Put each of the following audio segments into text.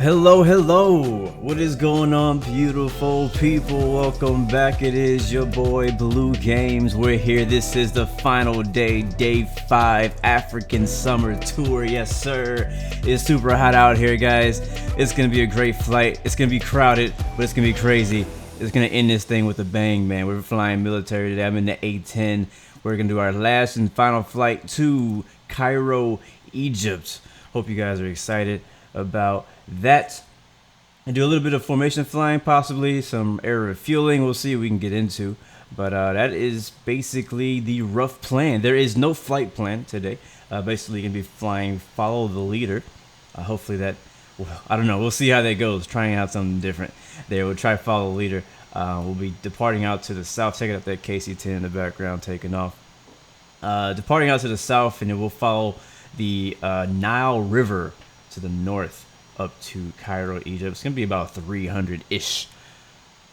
Hello, hello. What is going on, beautiful people? Welcome back. It is your boy Blue Games. We're here. This is the final day, day 5 African summer tour. Yes, sir. It's super hot out here, guys. It's gonna be a great flight. It's gonna be crowded, but it's gonna be crazy. It's gonna end this thing with a bang, man. We're flying military today. I'm in the A10. We're gonna do our last and final flight to Cairo, Egypt. Hope you guys are excited about that, and do a little bit of formation flying, possibly some air refueling. We'll see what we can get into, but that is basically the rough plan. There is no flight plan today. Basically gonna be flying follow the leader. Hopefully that, well, I don't know, we'll see how that goes. Trying out something different there. We'll try follow the leader. We'll be departing out to the south, checking out that KC-10 in the background taking off, departing out to the south, and then we'll follow the Nile River to the north up to Cairo, Egypt. It's gonna be about 300-ish,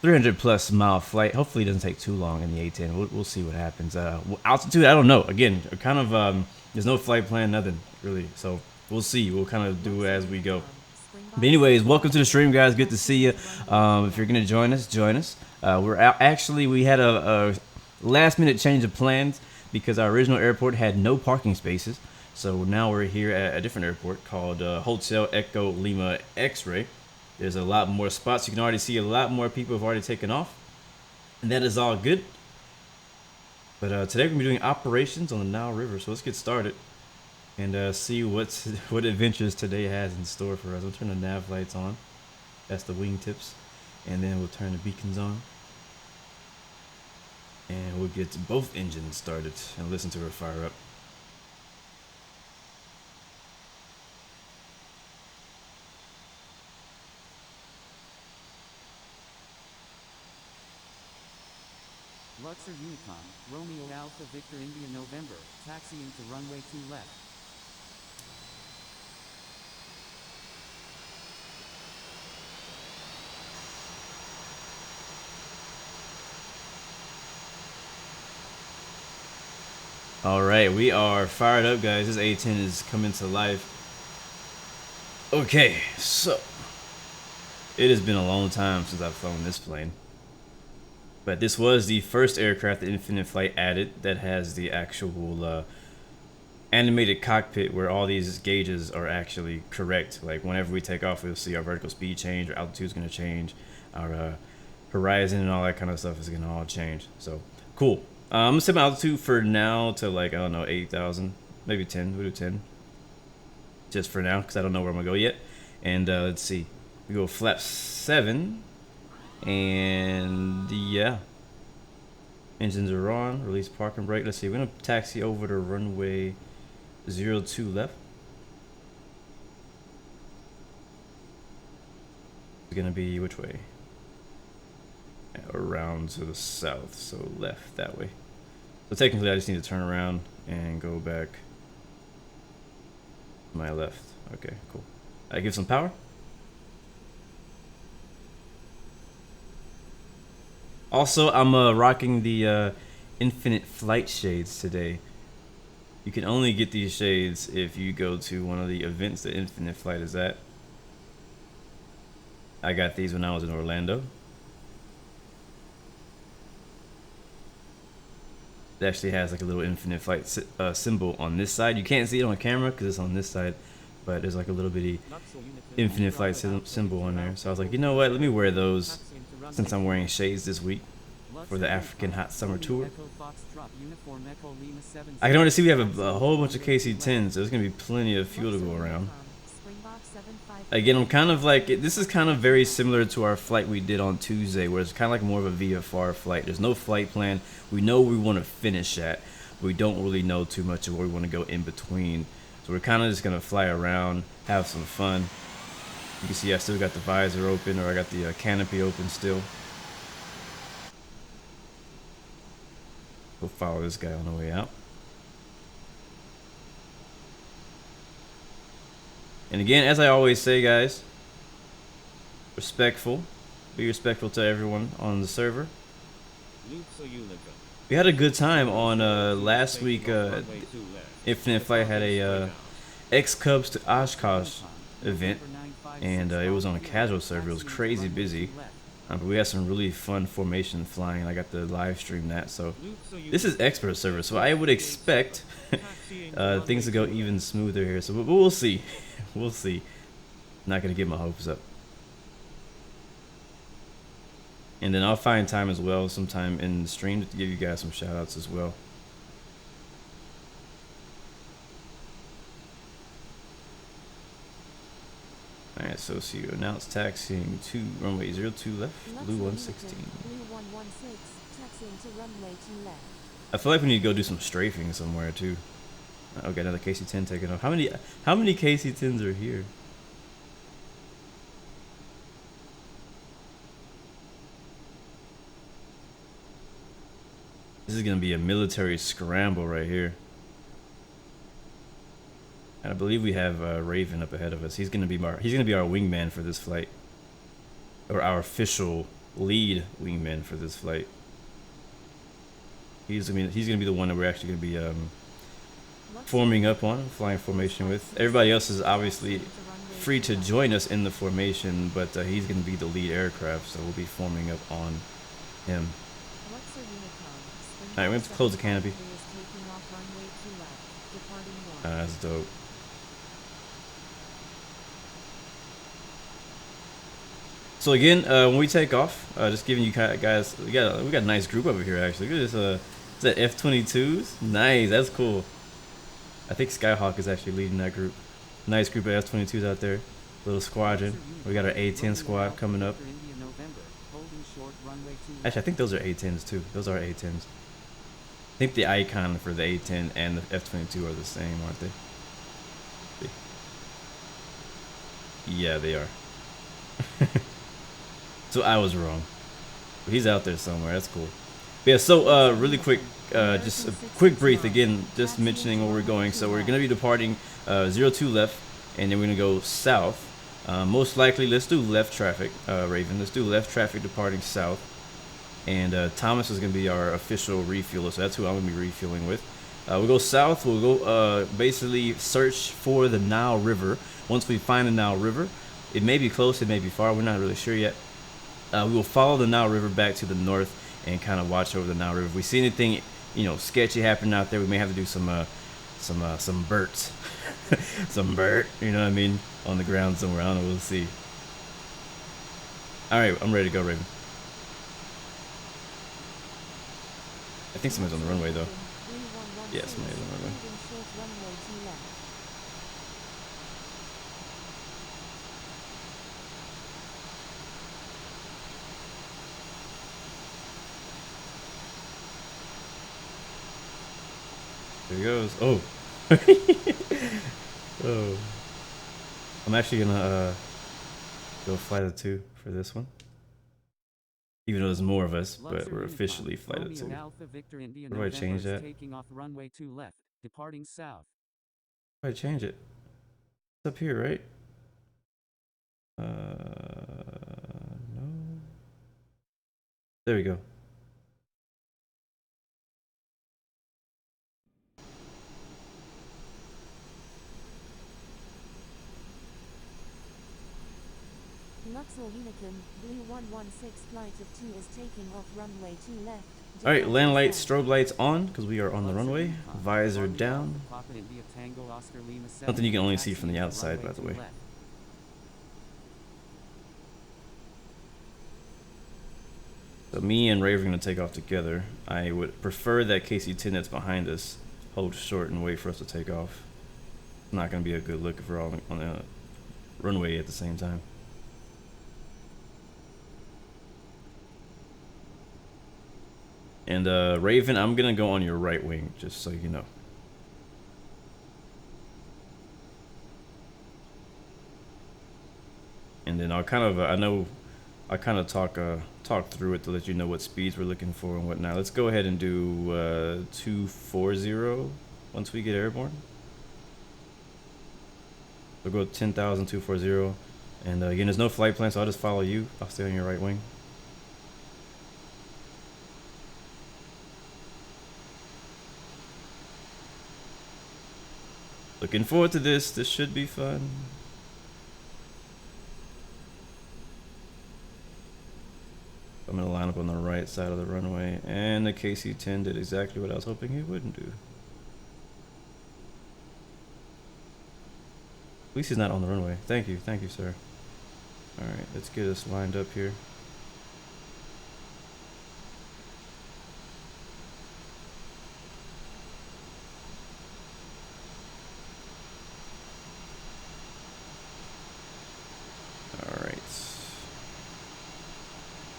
300 plus mile flight. Hopefully it doesn't take too long in the A10. We'll see what happens. Altitude, I don't know. Again, kind of there's no flight plan, nothing really. So we'll see. We'll kind of do it as we go. But anyways, welcome to the stream, guys. Good to see you. If you're gonna join us, join us. We had a last minute change of plans because our original airport had no parking spaces. So now we're here at a different airport called Hotel Echo Lima X-Ray. There's a lot more spots. You can already see a lot more people have already taken off, and that is all good. But today we're gonna be doing operations on the Nile River. So let's get started and see what adventures today has in store for us. We'll turn the nav lights on. That's the wingtips, and then we'll turn the beacons on, and we'll get both engines started and listen to her fire up. Luxor Unicom, Romeo Alpha Victor India November, taxiing to runway 2 left. Alright, we are fired up, guys. This A10 is coming to life. Okay, so it has been a long time since I've flown this plane. But this was the first aircraft that Infinite Flight added that has the actual animated cockpit where all these gauges are actually correct. Like whenever we take off, we'll see our vertical speed change, our altitude is going to change, our horizon and all that kind of stuff is going to all change. So cool. I'm going to set my altitude for now to, like, I don't know, 8,000, maybe 10. We'll do 10 just for now because I don't know where I'm going to go yet. And let's see. We go flap 7. And yeah, engines are on. Release park and brake. Let's see, we're gonna taxi over to runway 02 left. It's gonna be which way? Around to the south, so left that way. So technically I just need to turn around and go back to my left. Okay, cool. I give some power. Also, I'm rocking the infinite flight shades today. You can only get these shades if you go to one of the events that Infinite Flight is at. I got these when I was in Orlando. It actually has like a little Infinite Flight symbol on this side. You can't see it on camera because it's on this side, but there's like a little bitty Infinite Flight symbol on there. So I was like, you know what? Let me wear those since I'm wearing shades this week for the African Hot Summer Tour. I can already see we have a whole bunch of KC-10s, so there's going to be plenty of fuel to go around. Again, I'm kind of like, this is kind of very similar to our flight we did on Tuesday, where it's kind of like more of a VFR flight. There's no flight plan. We know where we want to finish at, but we don't really know too much of where we want to go in between. So we're kind of just going to fly around, have some fun. You can see I still got the visor open, or I got the canopy open still. We'll follow this guy on the way out. And again, as I always say, guys, respectful. Be respectful to everyone on the server. We had a good time on last week. Infinite Flight had a X-Cubs to Oshkosh event, and it was on a casual server. It was crazy busy. But we had some really fun formation flying, and I got to live stream that. So this is expert server, so I would expect things to go even smoother here. So but we'll see. We'll see. Not gonna get my hopes up. And then I'll find time as well, sometime in the stream, to give you guys some shout outs as well. Alright, so see you announce taxiing to runway 02 left, blue 116. I feel like we need to go do some strafing somewhere too. Okay, another KC-10 taking off. How many KC-10s are here? This is gonna be a military scramble right here. And I believe we have Raven up ahead of us. He's gonna be our wingman for this flight, or our official lead wingman for this flight. He's gonna be the one that we're actually gonna be forming up on, flying formation with. Everybody else is obviously free to join us in the formation, but he's gonna be the lead aircraft, so we'll be forming up on him. Alright, we have to close the canopy. That's dope. So again, when we take off, just giving you guys, we got a nice group over here actually. Look at this, is that F-22s? Nice, that's cool. I think Skyhawk is actually leading that group. Nice group of F-22s out there. Little squadron. We got our A-10 squad coming up. Actually, I think those are A-10s too. Those are A-10s. I think the icon for the A-10 and the F-22 are the same, aren't they? Yeah, they are. So I was wrong. But he's out there somewhere. That's cool. But yeah, so really quick, just a quick brief again, just mentioning where we're going. So we're going to be departing 02 left, and then we're going to go south. Most likely, let's do left traffic, Raven. Let's do left traffic departing south. And Thomas is going to be our official refueler, so that's who I'm going to be refueling with. We'll go south. We'll go basically search for the Nile River. Once we find the Nile River, it may be close, it may be far. We're not really sure yet. We will follow the Nile River back to the north and kind of watch over the Nile River. If we see anything, sketchy happening out there, we may have to do some burts, some burt, you know what I mean, on the ground somewhere. I don't know. We'll see. All right, I'm ready to go, Raven. I think somebody's on the runway though. Yeah, somebody's on the runway. There he goes. Oh. Oh. I'm actually gonna go flight of 2 for this one. Even though there's more of us, but we're officially flight of 2. Where do I change that? How do I change it? It's up here, right? No. There we go. Luxor Unicorn, Blue 116 flight of 2 is taking off runway 2 left. Alright, land lights, strobe lights on, because we are on the runway. Visor down. Something you can only see from the outside, by the way. So me and Raven are going to take off together. I would prefer that KC-10 that's behind us hold short and wait for us to take off. It's not going to be a good look if we're all on the runway at the same time. And Raven, I'm going to go on your right wing, just so you know. And then I'll kind of, I kind of talk through it to let you know what speeds we're looking for and whatnot. Let's go ahead and do 240 once we get airborne. We'll go 10,000, 240. And again, there's no flight plan, so I'll just follow you. I'll stay on your right wing. Looking forward to this. This should be fun. I'm going to line up on the right side of the runway. And the KC-10 did exactly what I was hoping it wouldn't do. At least he's not on the runway. Thank you, sir. Alright, let's get us lined up here.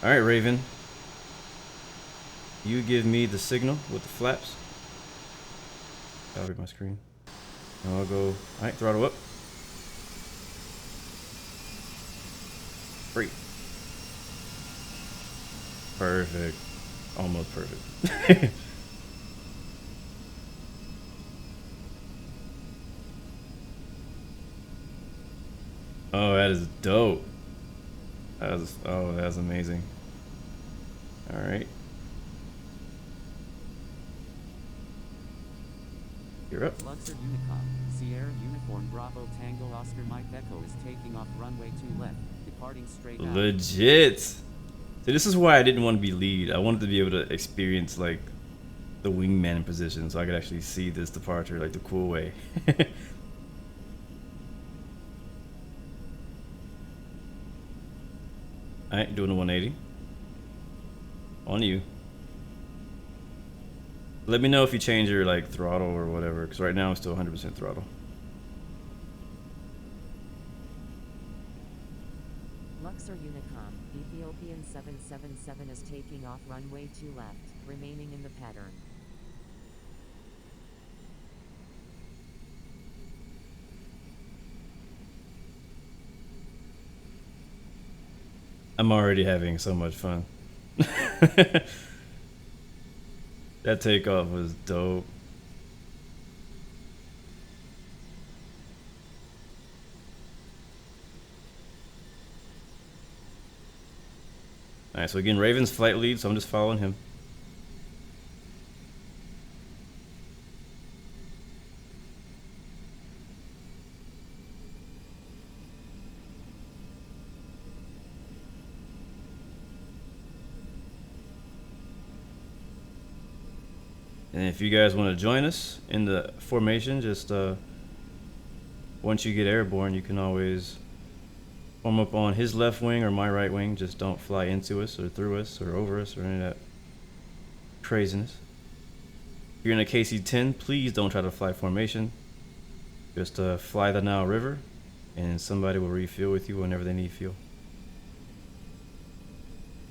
Alright, Raven. You give me the signal with the flaps. That'll be my screen. And I'll go, alright, throttle up. 3. Perfect. Almost perfect. Oh, that is dope. Oh, that's amazing. All right. You're up. Luxor Unicom, Sierra Uniform Bravo Tango Oscar Mike Echo is taking off runway 2 left, departing straight out. Legit. So this is why I didn't want to be lead. I wanted to be able to experience like the wingman position, so I could actually see this departure like the cool way. Alright, doing a 180. On you. Let me know if you change your like throttle or whatever, because right now I'm still 100% throttle. Luxor Unicom, Ethiopian 777 is taking off runway 2 left, remaining in the pattern. I'm already having so much fun. That takeoff was dope. Alright, so again, Raven's flight lead, so I'm just following him. And if you guys want to join us in the formation, just once you get airborne, you can always form up on his left wing or my right wing. Just don't fly into us or through us or over us or any of that craziness. If you're in a KC-10, please don't try to fly formation. Just fly the Nile River, and somebody will refuel with you whenever they need fuel.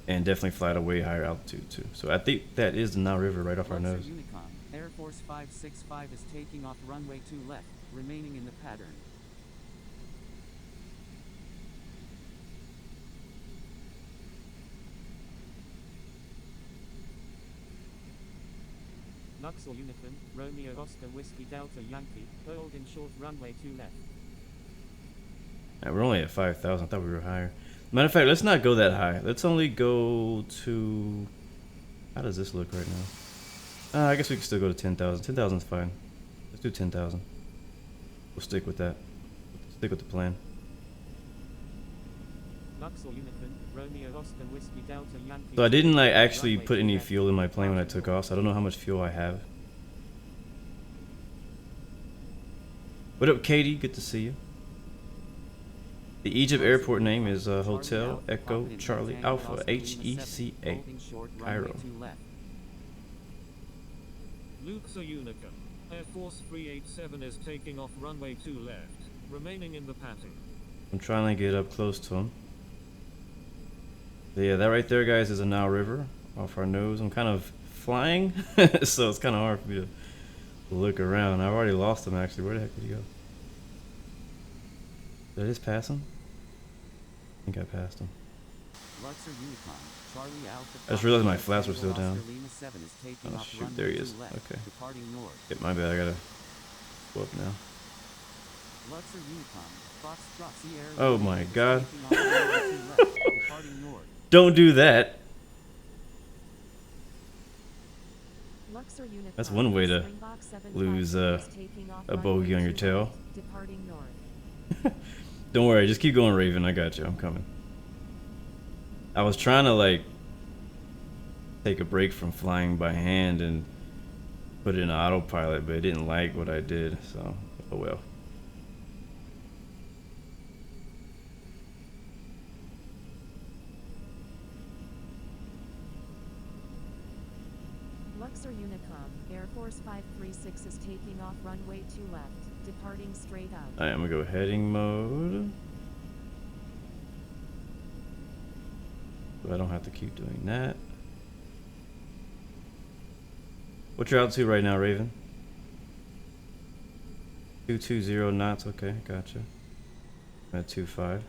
And definitely fly at a way higher altitude too. So I think that is the Nile River right off our nose. Unicom, Air Force 565 is taking off runway 2 left, remaining in the pattern. Luxor Unicorn, Romeo Oscar Whiskey Delta Yankee, hold in short runway 2 left. Right, we're only at 5,000. I thought we were higher. Matter of fact, let's not go that high. Let's only go to... How does this look right now? I guess we can still go to 10,000. 10,000 is fine. Let's do 10,000. We'll stick with that. Stick with the plan. Luxor Unicorn, Romeo Oscar Whiskey Delta Yankee. So I didn't like actually put any fuel in my plane when I took off, so I don't know how much fuel I have. What up, Katie? Good to see you. The Egypt airport name is Hotel Echo Charlie Alpha HECA Cairo. Luxor Unicorn, Air Force 387 is taking off runway 2 left, remaining in the patty. I'm trying to get up close to him. Yeah, that right there, guys, is a Nile River off our nose. I'm kind of flying, so it's kind of hard for me to look around. I've already lost him, actually. Where the heck did he go? Did I just pass him? I think I passed him. I just realized my flaps were still down. Oh shoot, there he is. Okay. Yep, my bad, I gotta go up now. Oh my god. Don't do that. That's one way to lose a bogey on your tail. Don't worry, just keep going, Raven. I got you. I'm coming. I was trying to like take a break from flying by hand and put it in autopilot, but it didn't like what I did, so oh well. Luxor Unicom, Air Force 536 is taking off runway 2 left, departing straight out. Alright, I'm gonna go heading mode. So I don't have to keep doing that. What's your altitude right now, Raven? 220 knots, okay, gotcha. I'm at 2.5.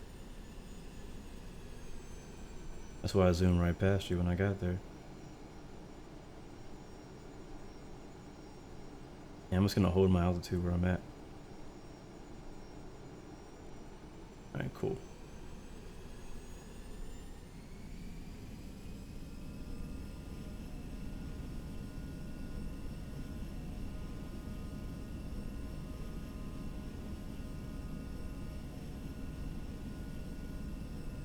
That's why I zoomed right past you when I got there. Yeah, I'm just gonna hold my altitude where I'm at. Alright, cool.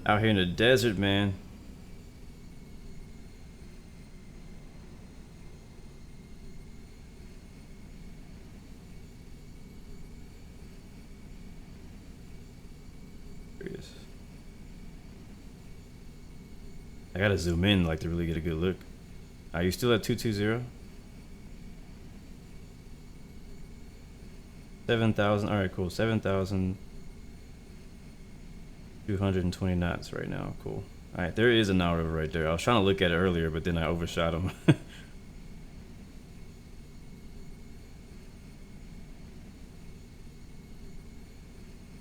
Out here in the desert, man. There he is. I gotta zoom in like to really get a good look. Are you still at 220? 7,000. All right, cool. 7,220 knots right now. Cool. All right, there is a Nile River right there. I was trying to look at it earlier, but then I overshot him.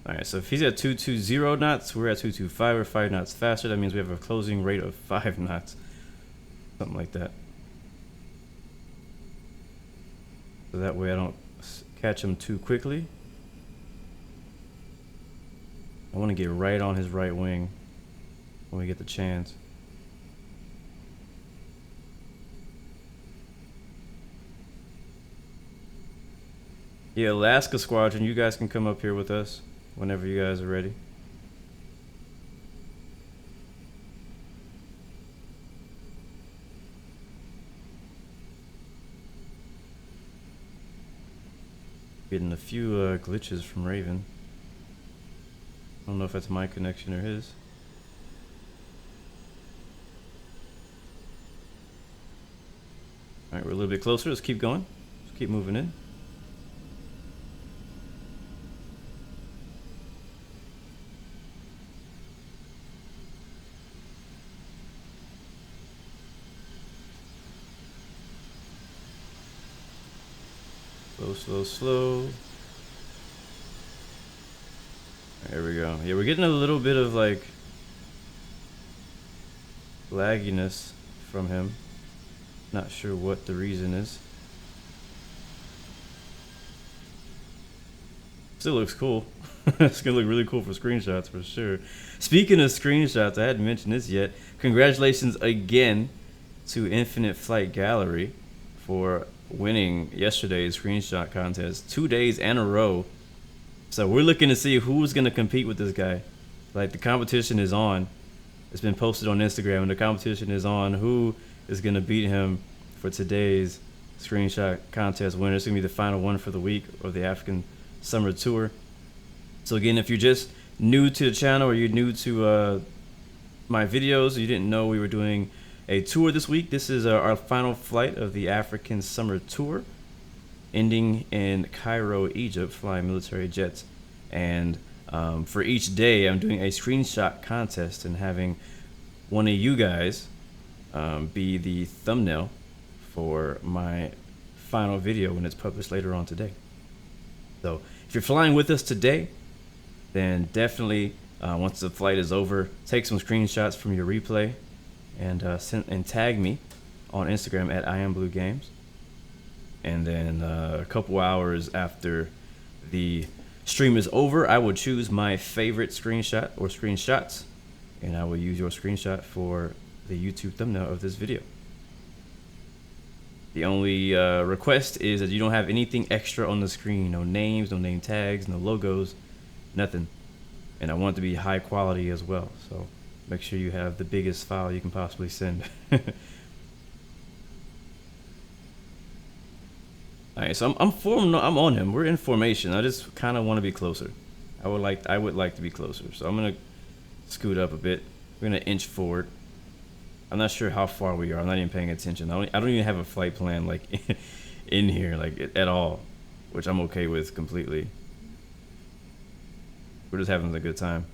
All right, so if he's at 220 knots, we're at 225 or 5 knots faster. That means we have a closing rate of 5 knots. Something like that. So that way I don't catch him too quickly. I want to get right on his right wing when we get the chance. Yeah, Alaska Squadron, you guys can come up here with us whenever you guys are ready. Getting a few glitches from Raven. I don't know if that's my connection or his. Alright, we're a little bit closer. Let's keep going. Let's keep moving in. Slow, slow, slow. There we go. Yeah, we're getting a little bit of like lagginess from him. Not sure what the reason is. Still looks cool. It's gonna look really cool for screenshots for sure. Speaking of screenshots, I hadn't mentioned this yet. Congratulations again to Infinite Flight Gallery for winning yesterday's screenshot contest 2 days in a row. So we're looking to see who's going to compete with this guy Like the competition is on. It's been posted on Instagram, and the competition is on. Who is gonna beat him for today's screenshot contest winner? It's gonna be the final one for the week of the African Summer Tour. So again, if you're just new to the channel or you're new to my videos, you didn't know we were doing a tour this week. This is our final flight of the African Summer Tour, ending in Cairo, Egypt, flying military jets. And for each day, I'm doing a screenshot contest and having one of you guys be the thumbnail for my final video when it's published later on today. So if you're flying with us today, then definitely once the flight is over, take some screenshots from your replay and tag me on Instagram at IamBlueGames. And then a couple hours after the stream is over, I will choose my favorite screenshot or screenshots, and I will use your screenshot for the YouTube thumbnail of this video. The only request is that you don't have anything extra on the screen. No names, no name tags, no logos, nothing. And I want it to be high quality as well. So make sure you have the biggest file you can possibly send. Alright, so I'm on him. We're in formation. I just kind of want to be closer. I would like to be closer. So I'm gonna scoot up a bit. We're gonna inch forward. I'm not sure how far we are. I'm not even paying attention. I don't even have a flight plan like in here like at all, which I'm okay with completely. We're just having a good time.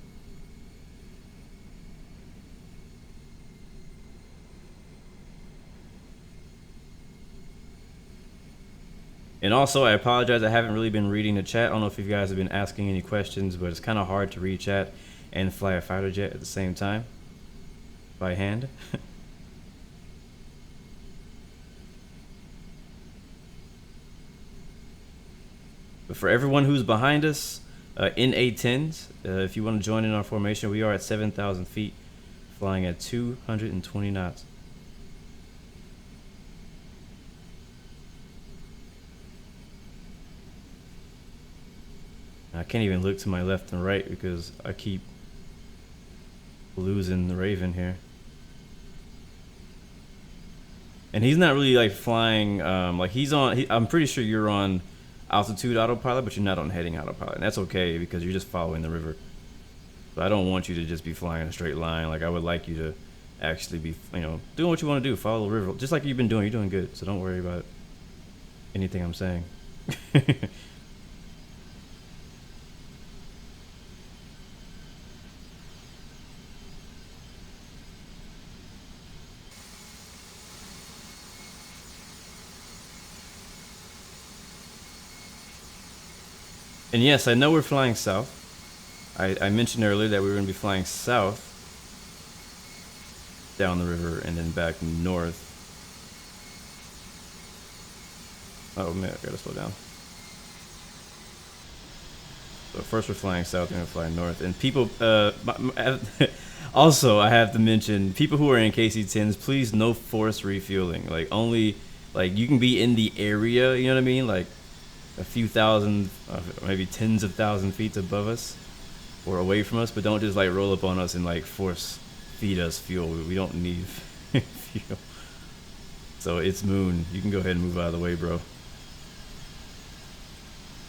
And also, I apologize, I haven't really been reading the chat. I don't know if you guys have been asking any questions, but it's kind of hard to read chat and fly a fighter jet at the same time by hand. But for everyone who's behind us in A10s, if you want to join in our formation, we are at 7,000 feet, flying at 220 knots. I can't even look to my left and right because I keep losing the Raven here. And he's not really like flying, like he's on, I'm pretty sure you're on altitude autopilot, but you're not on heading autopilot. And that's okay because you're just following the river. So I don't want you to just be flying in a straight line. Like I would like you to actually be, you know, doing what you want to do, follow the river. Just like you've been doing, you're doing good. So don't worry about anything I'm saying. And yes, I know we're flying south. I mentioned earlier that we were going to be flying south down the river and then back north. Oh man, I gotta slow down. So first we're flying south, then we're flying north. And people, also I have to mention, people who are in KC-10s, please no force refueling. Like only, like you can be in the area, you know what I mean? Like a few thousand, maybe tens of thousand feet above us or away from us, but don't just like roll up on us and like force feed us fuel. We don't need fuel. So it's Moon. You can go ahead and move out of the way, bro.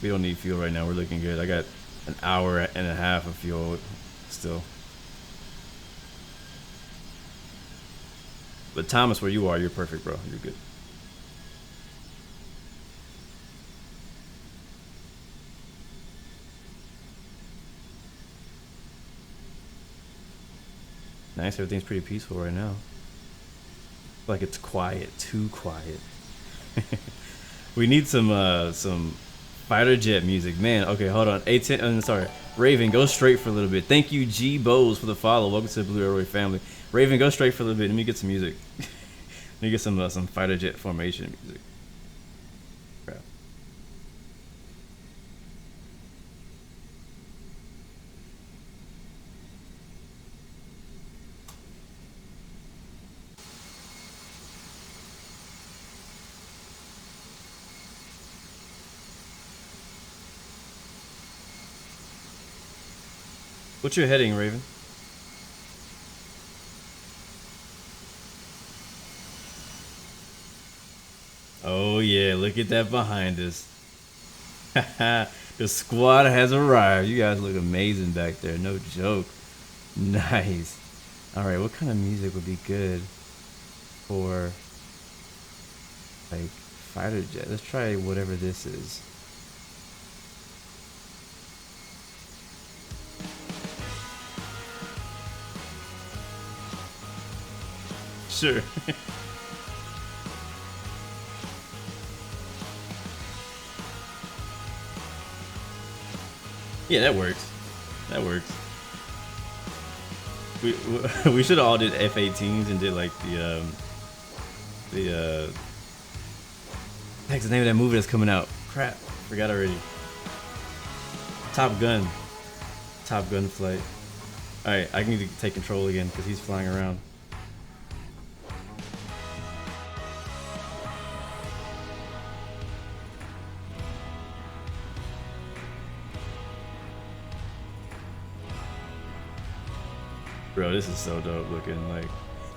We don't need fuel right now. We're looking good. I got an hour and a half of fuel still. But Thomas, where you are, you're perfect, bro. You're good. Nice, everything's pretty peaceful right now. Like it's quiet, too quiet. We need some fighter jet music, man. Okay, hold on. A10, sorry, Raven, go straight for a little bit. Thank you, G Bose, for the follow. Welcome to the Blue Airway family. Raven, go straight for a little bit. Let me get some music. Let me get some fighter jet formation music. Crap. What's your heading, Raven? Oh yeah, look at that behind us. The squad has arrived. You guys look amazing back there. No joke. Nice. Alright, what kind of music would be good for like fighter jet? Let's try whatever this is. Sure. Yeah, that works. That works. We should have all did F-18s and did like heck's the name of that movie that's coming out? Crap, forgot already. Top Gun. Top Gun flight. Alright, I need to take control again because he's flying around. Bro, this is so dope looking. Like,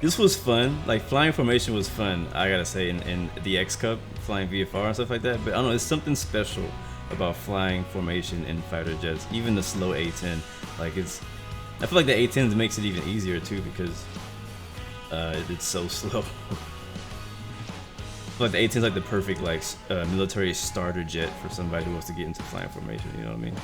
this was fun. Like, flying formation was fun, I gotta say, in the X Cup, flying VFR and stuff like that. But I don't know, there's something special about flying formation in fighter jets, even the slow A-10. Like, I feel like the A-10 makes it even easier too because it's so slow. I feel like the A-10 is like the perfect like military starter jet for somebody who wants to get into flying formation. You know what I mean?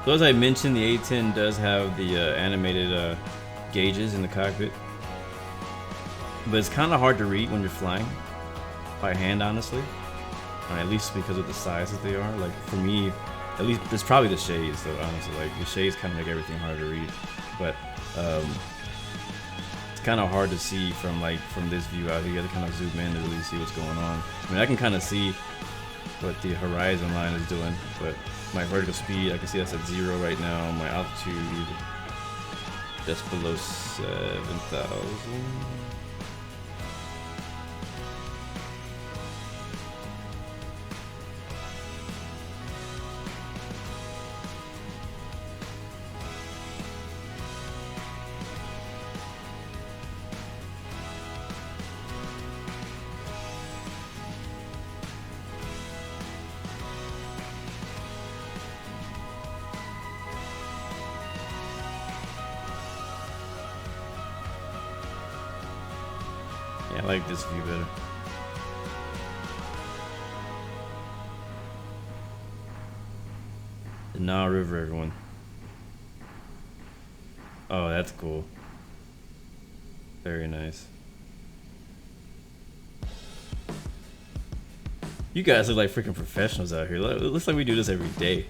So as I mentioned, the A-10 does have the animated gauges in the cockpit, but it's kind of hard to read when you're flying by hand, honestly. At least because of the size that they are. Like for me, at least it's probably the shades, though. Honestly, like the shades kind of make everything hard to read, but it's kind of hard to see from this view out here. You got to kind of zoom in to really see what's going on. I mean, I can kind of see what the horizon line is doing, but my vertical speed, I can see that's at 0 right now. My altitude just below 7,000. I like this view better. The Nile River, everyone. Oh, that's cool. Very nice. You guys look like freaking professionals out here. It looks like we do this every day.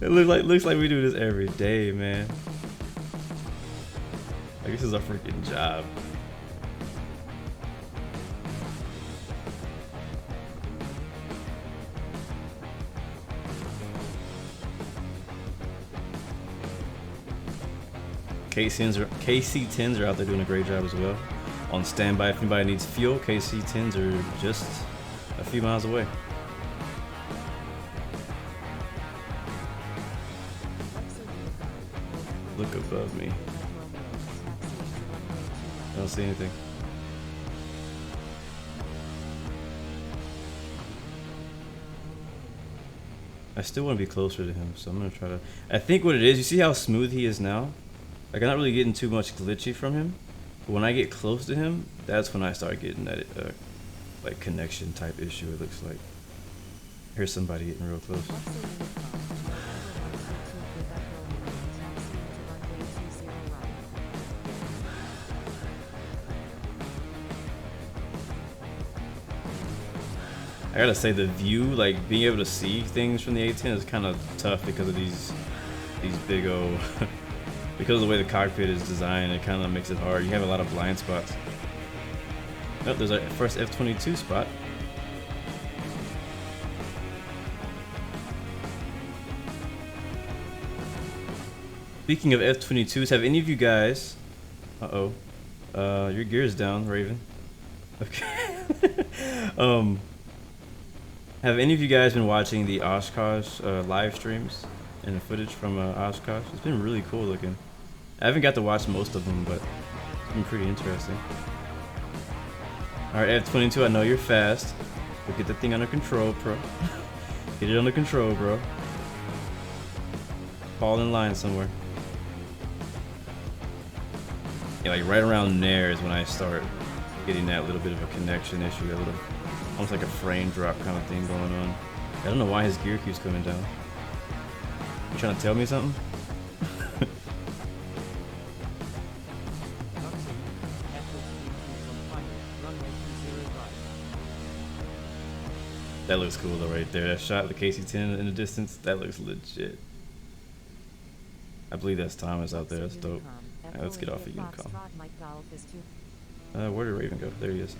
It looks like we do this every day, man. Like this is our freaking job. KC-10s are out there doing a great job as well. On standby if anybody needs fuel, KC-10s are just a few miles away. Look above me. I don't see anything. I still want to be closer to him, so I'm going to try to... I think what it is, you see how smooth he is now? Like, I'm not really getting too much glitchy from him, but when I get close to him, that's when I start getting that like connection type issue. It looks like here's somebody getting real close. I gotta say the view, like being able to see things from the A10 is kind of tough because of these big old because of the way the cockpit is designed. It kind of makes it hard. You have a lot of blind spots. Oh, there's our first F-22 spot. Speaking of F-22s, have any of you guys... your gear's down, Raven. Okay. Have any of you guys been watching the Oshkosh live streams and the footage from Oshkosh? It's been really cool looking. I haven't got to watch most of them, but it's been pretty interesting. Alright, F-22, I know you're fast, but get the thing under control, bro. Get it under control, bro. Fall in line somewhere. Yeah, like right around there is when I start getting that little bit of a connection issue, a little, almost like a frame drop kind of thing going on. I don't know why his gear keeps coming down. You trying to tell me something? That looks cool though right there. That shot of the KC-10 in the distance, that looks legit. I believe that's Thomas out there. That's dope. Alright, let's get off of Unicom. Where did Raven go? There he is.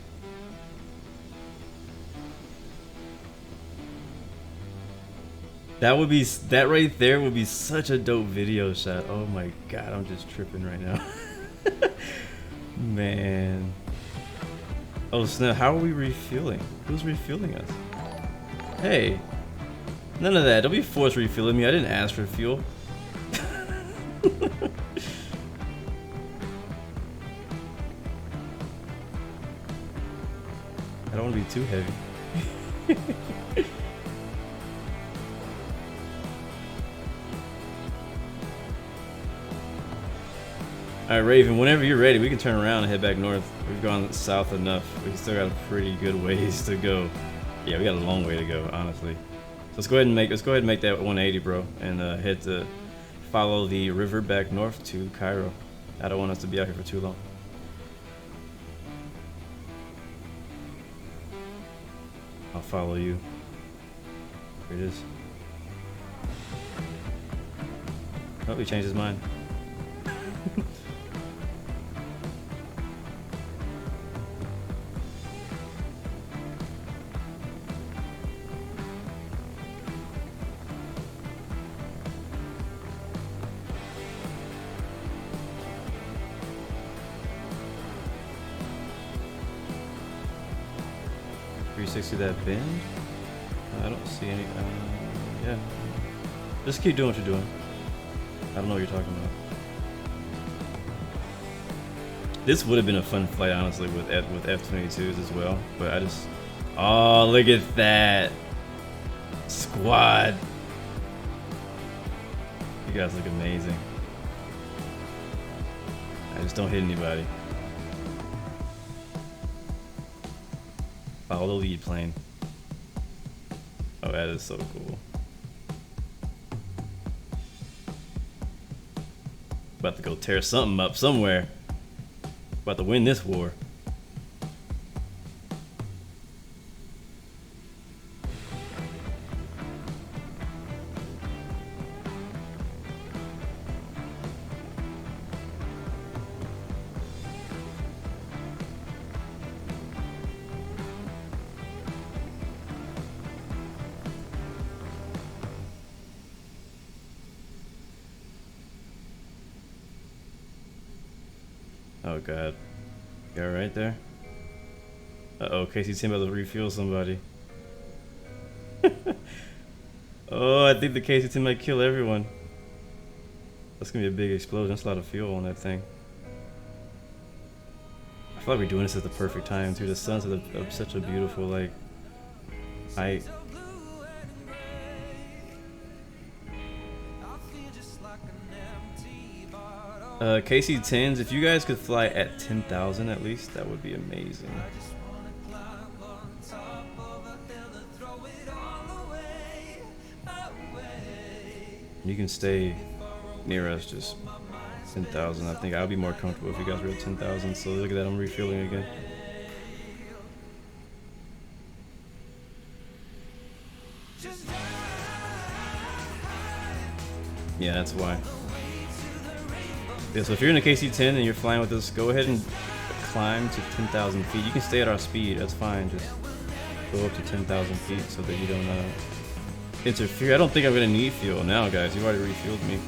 That right there would be such a dope video shot. Oh my god, I'm just tripping right now. Man. Oh snap, how are we refueling? Who's refueling us? Hey. None of that. Don't be forced refueling me. I didn't ask for fuel. I don't want to be too heavy. Alright, Raven, whenever you're ready, we can turn around and head back north. We've gone south enough. We still got a pretty good ways to go. Yeah, we got a long way to go, honestly. So let's go ahead and make that 180, bro, and head to follow the river back north to Cairo. I don't want us to be out here for too long. I'll follow you. Here it is. Oh, he changed his mind. 360 that bend? I don't see any. Yeah. Just keep doing what you're doing. I don't know what you're talking about. This would have been a fun flight, honestly, with F-22s as well. But I just. Oh, look at that. Squad. You guys look amazing. I just don't hit anybody. Follow the lead plane. Oh, that is so cool. About to go tear something up somewhere. About to win this war. Oh god. You alright there? Uh-oh, KC-10 about to refuel somebody. Oh, I think the KC-10 might kill everyone. That's gonna be a big explosion. That's a lot of fuel on that thing. I feel like we're doing this at the perfect time too. The sun's at such a beautiful, like, height. KC-10s, if you guys could fly at 10,000 at least, that would be amazing. You can stay near us, just 10,000. I think I'll be more comfortable if you guys were at 10,000. So look at that, I'm refueling again. Yeah, that's why. Yeah, so if you're in a KC-10 and you're flying with us, go ahead and climb to 10,000 feet. You can stay at our speed, that's fine. Just go up to 10,000 feet so that you don't interfere. I don't think I'm gonna need fuel now, guys. You've already refueled me.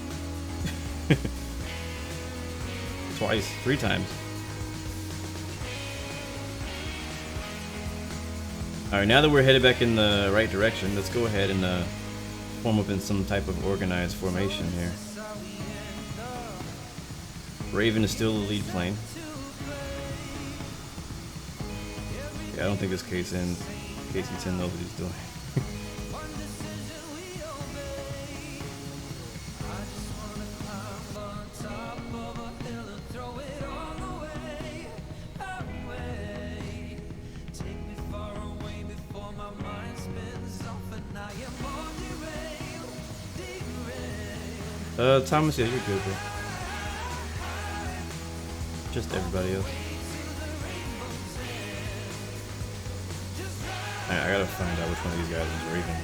Twice, 3 times. Alright, now that we're headed back in the right direction, let's go ahead and form up in some type of organized formation here. Raven is still the lead plane. Yeah, I don't think this KC-10 knows what he's doing. Thomas, yeah, you're good, bro. Just everybody else. Alright, I gotta find out which one of these guys is Raven.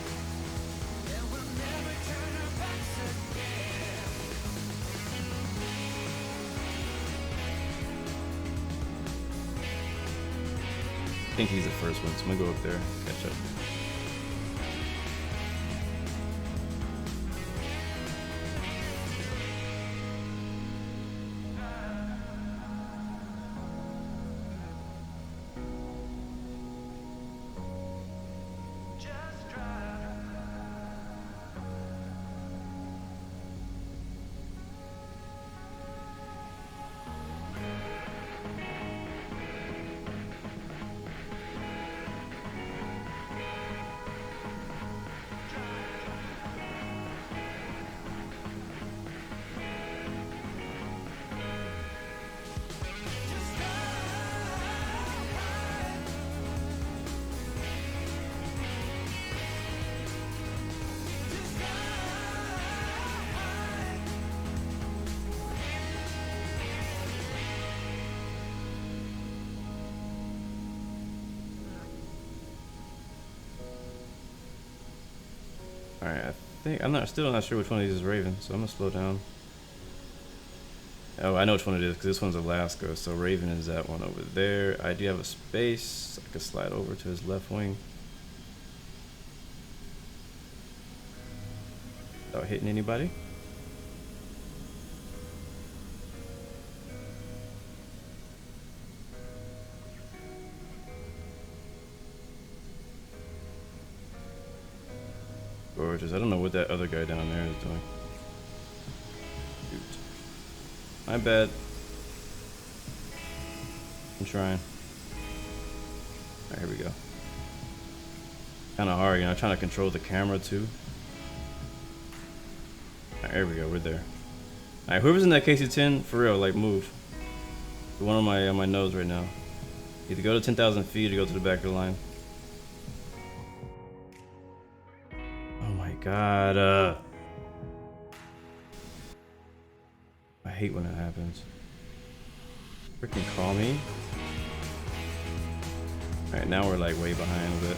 I think he's the first one, so I'm gonna go up there, catch up. Alright, I think still not sure which one of these is Raven, so I'm gonna slow down. Oh, I know which one it is because this one's Alaska, so Raven is that one over there. I do have a space. I could slide over to his left wing without hitting anybody. Gorgeous. I don't know what that other guy down there is doing. Shoot. My bad. I'm trying. Alright, here we go. Kinda hard, you know, I'm trying to control the camera too. Alright, here we go, we're there. Alright, whoever's in that KC-10, for real, like move. The one on my nose right now. Either go to 10,000 feet or go to the back of the line. God, I hate when that happens. Freaking call me. Alright, now we're like way behind a bit.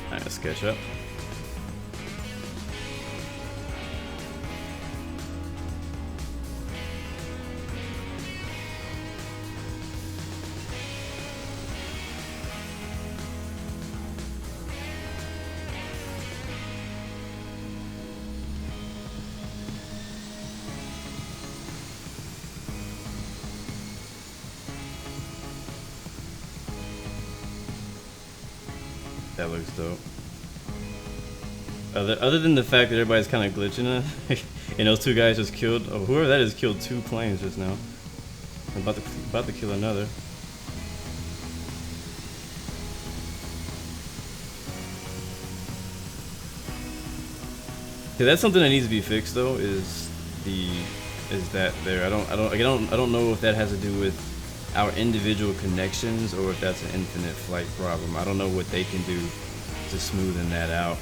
Alright, let's catch up. That looks dope. Other than the fact that everybody's kind of glitching it, and those two guys just killed, whoever that is killed 2 planes just now. I'm about to kill another. Okay, that's something that needs to be fixed though. Is that there? I don't know if that has to do with our individual connections or if that's an infinite flight problem. I don't know what they can do to smoothen that out,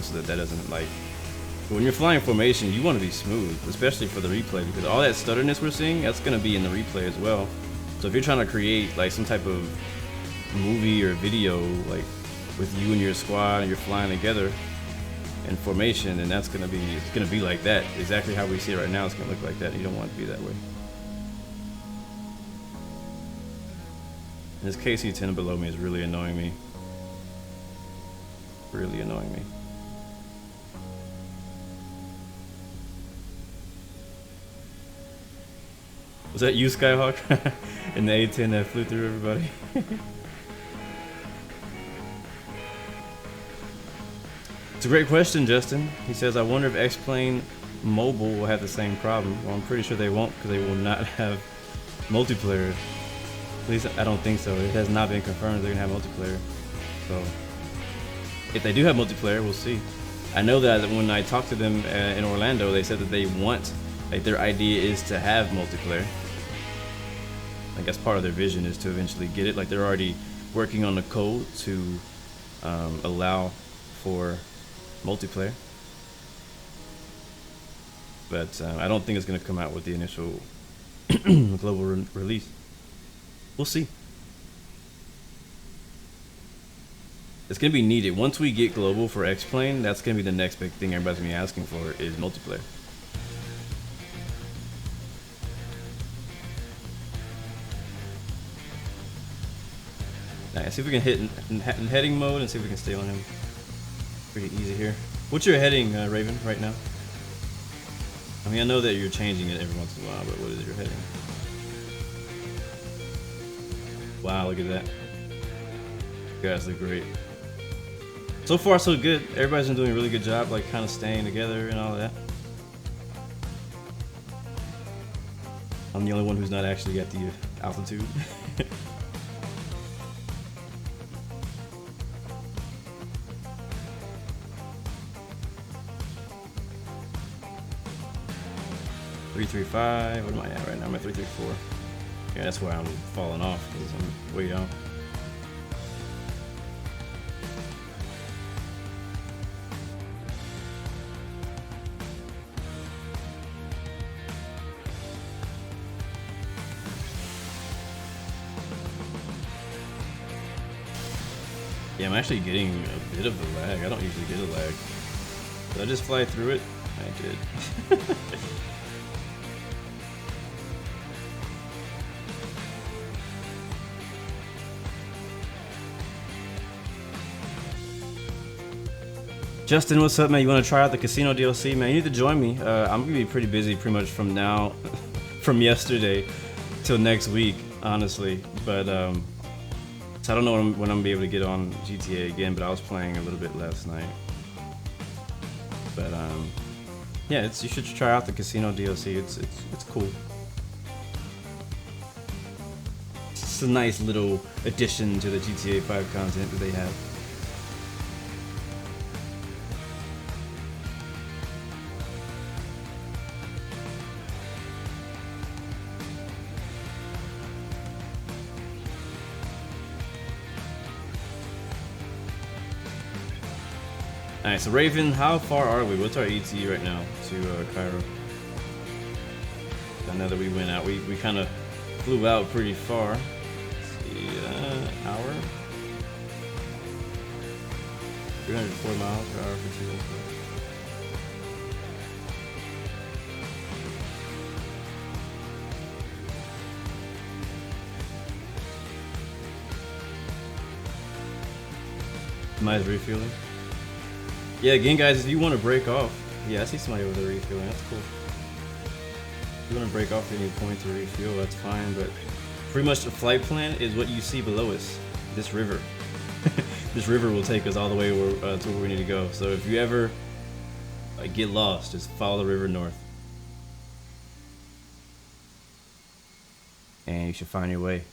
so that doesn't like But when you're flying formation, you want to be smooth, especially for the replay, because all that stutterness we're seeing, that's going to be in the replay as well. So if you're trying to create like some type of movie or video, like with you and your squad and you're flying together in formation, and it's gonna be like that, exactly how we see it right now. It's gonna look like that. You don't want it to be that way. And this KC-10 below me is really annoying me. Really annoying me. Was that you, Skyhawk? In the A-10 that flew through everybody? It's a great question, Justin. He says, I wonder if X-Plane Mobile will have the same problem. Well, I'm pretty sure they won't, because they will not have multiplayer. At least I don't think so. It has not been confirmed they're going to have multiplayer. So, if they do have multiplayer, we'll see. I know that when I talked to them in Orlando, they said that they want, like their idea is to have multiplayer. I guess part of their vision is to eventually get it. Like they're already working on the code to allow for multiplayer, but I don't think it's going to come out with the initial global release. We'll see. It's going to be needed. Once we get global for X-Plane, that's going to be the next big thing everybody's going to be asking for is multiplayer. Alright, see if we can hit in heading mode and see if we can stay on him. Pretty easy here. What's your heading, Raven, right now? I mean, I know that you're changing it every once in a while, but what is your heading? Wow, look at that. You guys look great. So far, so good. Everybody's been doing a really good job, like kind of staying together and all that. I'm the only one who's not actually at the altitude. .335, what am I at right now? I'm at 334. Yeah, that's why I'm falling off, because I'm way down. Yeah, I'm actually getting a bit of a lag. I don't usually get a lag. Did I just fly through it? I did. Justin, what's up, man? You want to try out the casino DLC, man? You need to join me. I'm gonna be pretty busy pretty much from now, from yesterday till next week, honestly. But so I don't know when I'm gonna be able to get on GTA again. But I was playing a little bit last night. But yeah, you should try out the casino DLC. It's cool. It's a nice little addition to the GTA 5 content that they have. Alright, so Raven, how far are we? What's our ETA right now to Cairo? I know that we went out. We kind of flew out pretty far. Let's see, hour? 304 miles per hour for 204. Mine's refueling. Yeah, again, guys, if you want to break off, yeah, I see somebody over there refueling. That's cool. If you want to break off at any point to refuel, that's fine. But pretty much the flight plan is what you see below us. This river. This river will take us all the way to where we need to go. So if you ever get lost, just follow the river north, and you should find your way.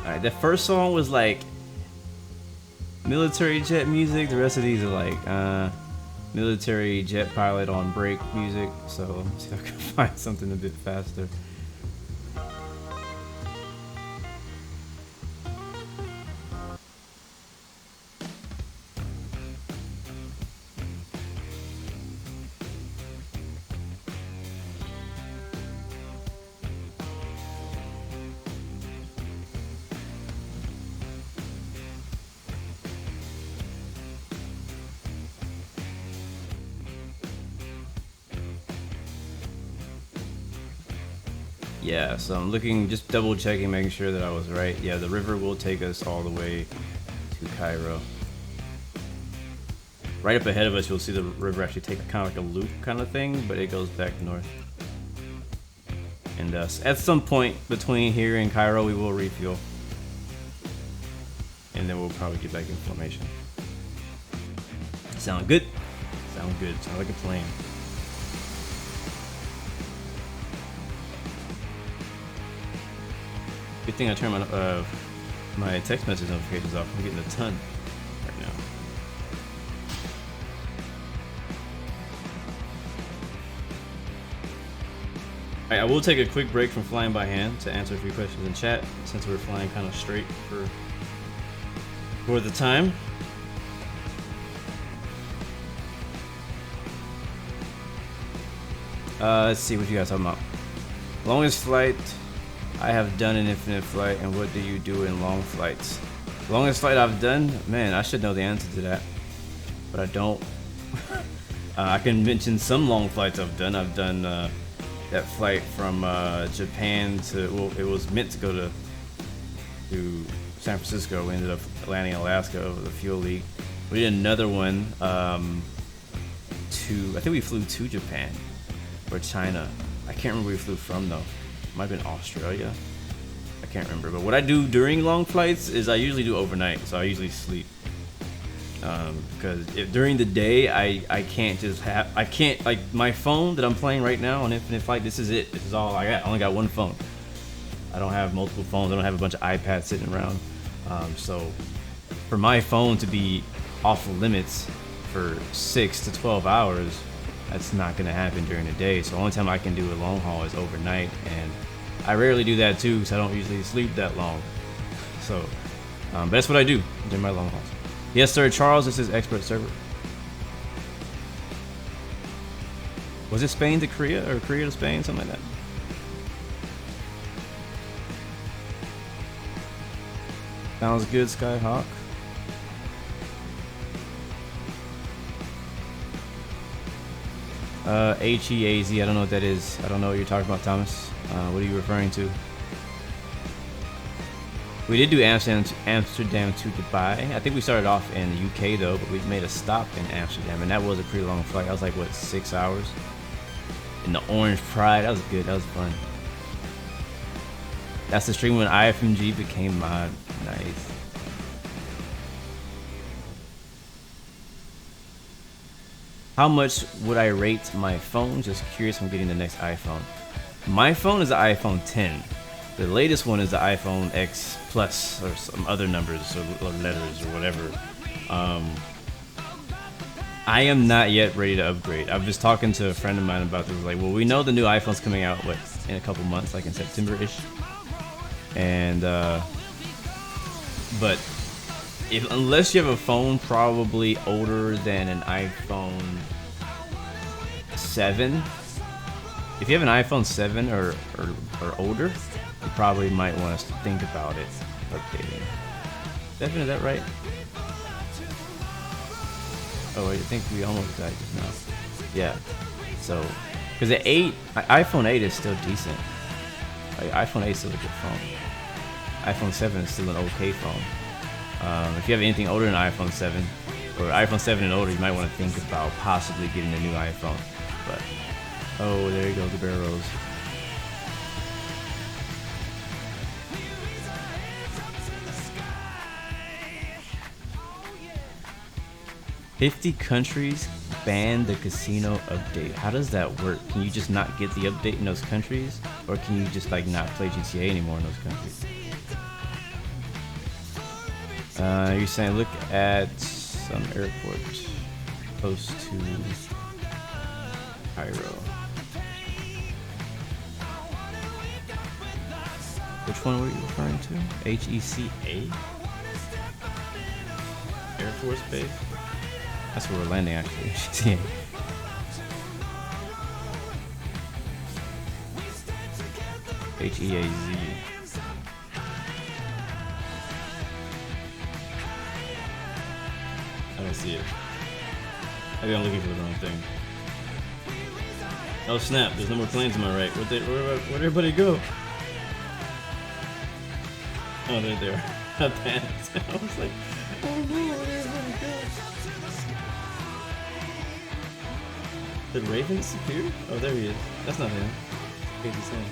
Alright, the first song was like military jet music. The rest of these are like military jet pilot on break music. So let me see if I can find something a bit faster. Yeah, so I'm looking, just double checking, making sure that I was right. Yeah, the river will take us all the way to Cairo. Right up ahead of us, you'll see the river actually take kind of like a loop kind of thing, but it goes back north. And at some point between here and Cairo, we will refuel. And then we'll probably get back in formation. Sound good? Sound good. Sound like a plan. Good thing I turned my text message notifications off. I'm getting a ton right now. Alright, I will take a quick break from flying by hand to answer a few questions in chat, since we're flying kind of straight for the time. Let's see what you guys talking about. Longest flight I have done in infinite flight, and what do you do in long flights? Longest flight I've done? Man, I should know the answer to that, but I don't. I can mention some long flights I've done. I've done that flight from Japan to, well, it was meant to go to San Francisco. We ended up landing in Alaska over the fuel leak. We did another one I think we flew to Japan or China. I can't remember where we flew from though. Might have been Australia. I can't remember. But what I do during long flights is I usually do overnight, so I usually sleep. Because during the day I can't just have, I can't, like my phone that I'm playing right now on Infinite Flight, this is it. This is all I got. I only got one phone. I don't have multiple phones. I don't have a bunch of iPads sitting around. So for my phone to be off limits for 6 to 12 hours, that's not going to happen during the day. So the only time I can do a long haul is overnight, and I rarely do that too, because I don't usually sleep that long. So but that's what I do during my long hauls. Yes sir, Charles, this is expert server. Was it Spain to Korea or Korea to Spain, something like that? Sounds good, Skyhawk. HEAZ, I don't know what that is. I don't know what you're talking about, Thomas. What are you referring to? We did do Amsterdam to Dubai. I think we started off in the UK though, but we made a stop in Amsterdam, and that was a pretty long flight. That was like, what, 6 hours? In the Orange Pride, that was good, that was fun. That's the stream when IFMG became mod. Nice. How much would I rate my phone? Just curious, I'm getting the next iPhone. My phone is the iPhone 10. The latest one is the iPhone X Plus, or some other numbers or letters or whatever. I am not yet ready to upgrade. I was just talking to a friend of mine about this. Like, well, we know the new iPhone's coming out, what, in a couple months, like in September-ish. And, but unless you have a phone probably older than an iPhone 7, if you have an iPhone 7 or older, you probably might want us to think about it updating. 7, is that right? Oh, I think we almost died just now. Yeah. So, because the 8, iPhone 8 is still decent. Like, iPhone 8 is still a good phone. iPhone 7 is still an okay phone. If you have anything older than iPhone 7 or iPhone 7 and older, you might want to think about possibly getting a new iPhone. But oh, there you go, the barrels. "50 countries ban the casino update." How does that work? Can you just not get the update in those countries, or can you just like not play GTA anymore in those countries? You're saying look at some airport close to Cairo. Which one were you referring to? HECA? Air Force Base? That's where we're landing actually. HECA. HEAZ. I don't see it. Maybe I'm looking for the wrong thing. Oh snap, there's no more planes on my right. Where'd everybody go? Oh, they're there. I panicked. I was like, oh no, where'd everybody go? Did Raven disappear? Oh, there he is. That's not him. Wait, he's him.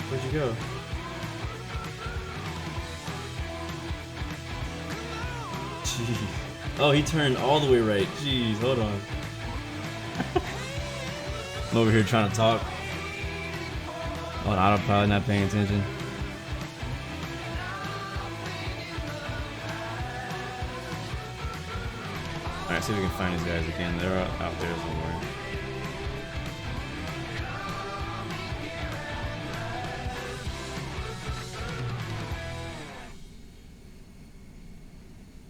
Where'd you go? Jeez. Oh, he turned all the way right. Jeez, hold on. I'm over here trying to talk on autopilot, not paying attention. Alright, see if we can find these guys again. They're out there somewhere.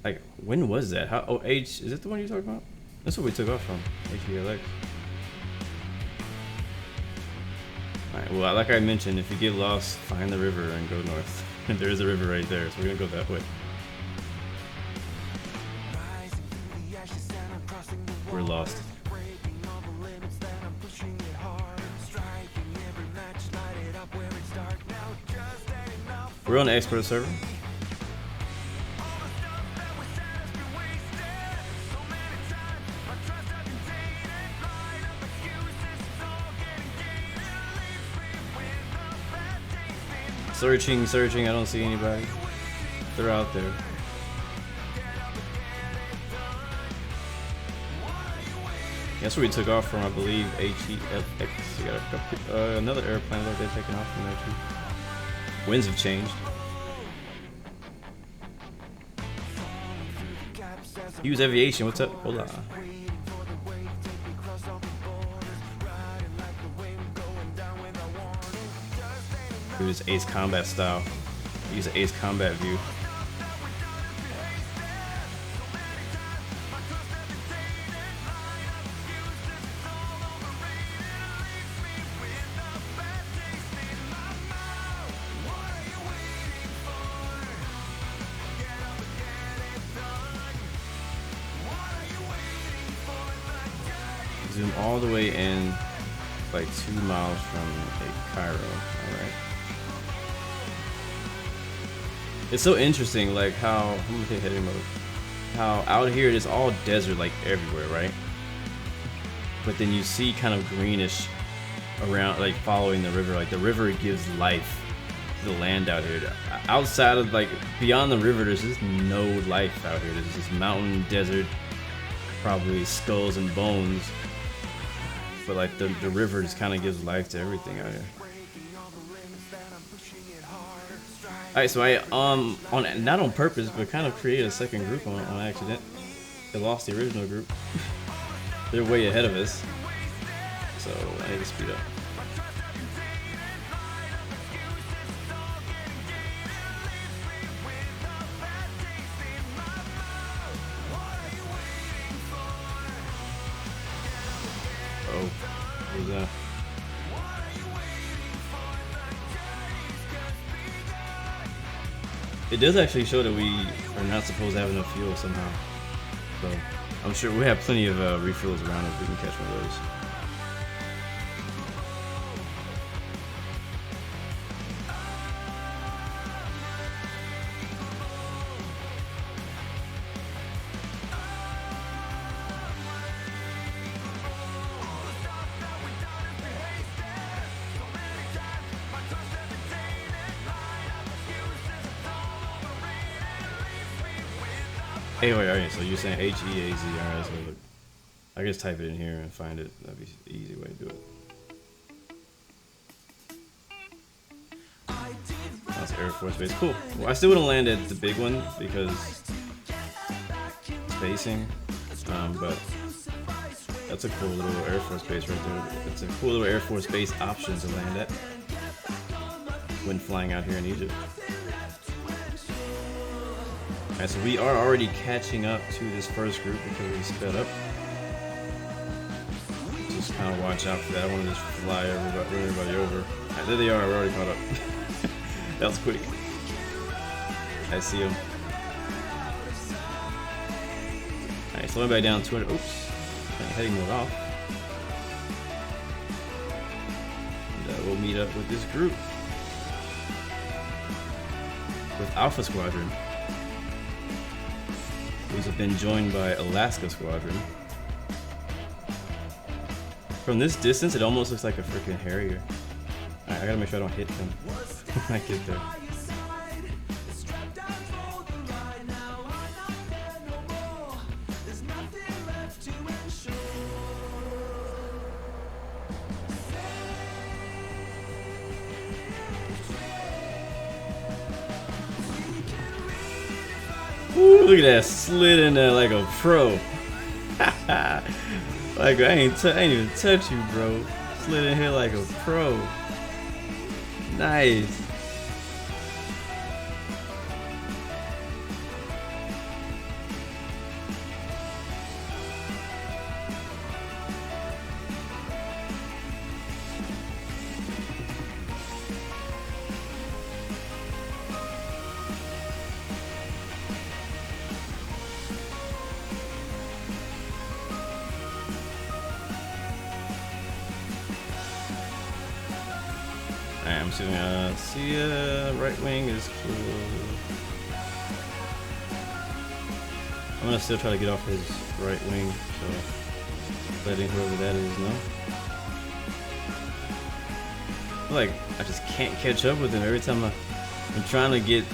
Like, when was that? How? Oh, H. Is it the one you're talking about? That's what we took off from. HELX. Alright, well, like I mentioned, if you get lost, find the river and go north. There is a river right there, so we're gonna go that way. We're lost. We're on the expert server. Searching, I don't see anybody. They're out there. That's where we took off from, I believe, HESN-HECA. We got a couple, another airplane that they're taking off from there too. Winds have changed. Use Aviation, what's up? Hola. Do this Ace Combat style. Use an Ace Combat view. Zoom all the way in, like 2 miles from Cairo. All right. It's so interesting, like how I'm gonna hit heading mode. How out here it is all desert, like everywhere, right? But then you see kind of greenish around, like following the river. Like the river gives life to the land out here. Outside of, like, beyond the river, there's just no life out here. There's just mountain, desert, probably skulls and bones. But like the river just kind of gives life to everything out here. Alright, so I on not on purpose, but kind of created a second group on accident. They lost the original group. They're way ahead of us, so I need to speed up. Oh, who's that? It does actually show that we are not supposed to have enough fuel somehow. So I'm sure we have plenty of refills around if we can catch one of those. Alright, so you're saying H-E-A-Z, alright, so look. I just type it in here and find it. That'd be the easy way to do it. That's Air Force Base. Cool. Well, I still wouldn't land at the big one because spacing, but that's a cool little Air Force Base right there. It's a cool little Air Force Base option to land at when flying out here in Egypt. Alright, so we are already catching up to this first group because we sped up. Just kind of watch out for that. I want to just fly everybody over. Alright, there they are. We're already caught up. That was quick. I see them. Alright, slowing back down 200. Oops. Heading mode off. go meet up with this group. With Alpha Squadron, who's been joined by Alaska Squadron. From this distance, it almost looks like a freaking Harrier. Alright, I gotta make sure I don't hit them when I get there. Ooh, look at that, slid in there like a pro. Like I ain't even touch you, bro. Slid in here like a pro. Nice. I'm assuming, see ya, right wing is cool. I'm gonna still try to get off his right wing, so letting whoever that is know. I feel like I just can't catch up with him every time I'm trying to get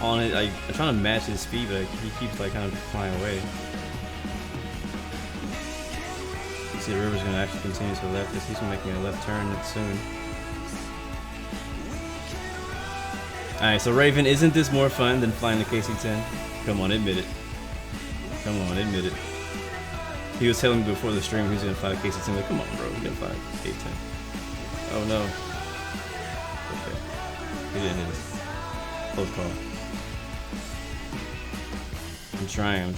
on it. I'm trying to match his speed, but he keeps like kind of flying away. You see the river's gonna actually continue to the left. He's making a left turn soon. Alright, so Raven, isn't this more fun than flying the KC-10? Come on, admit it. Come on, admit it. He was telling me before the stream he was gonna fly the KC-10. Like, come on, bro, we're gonna fly the KC-10. Oh no. Okay. He didn't hit us. Close call. I'm trying.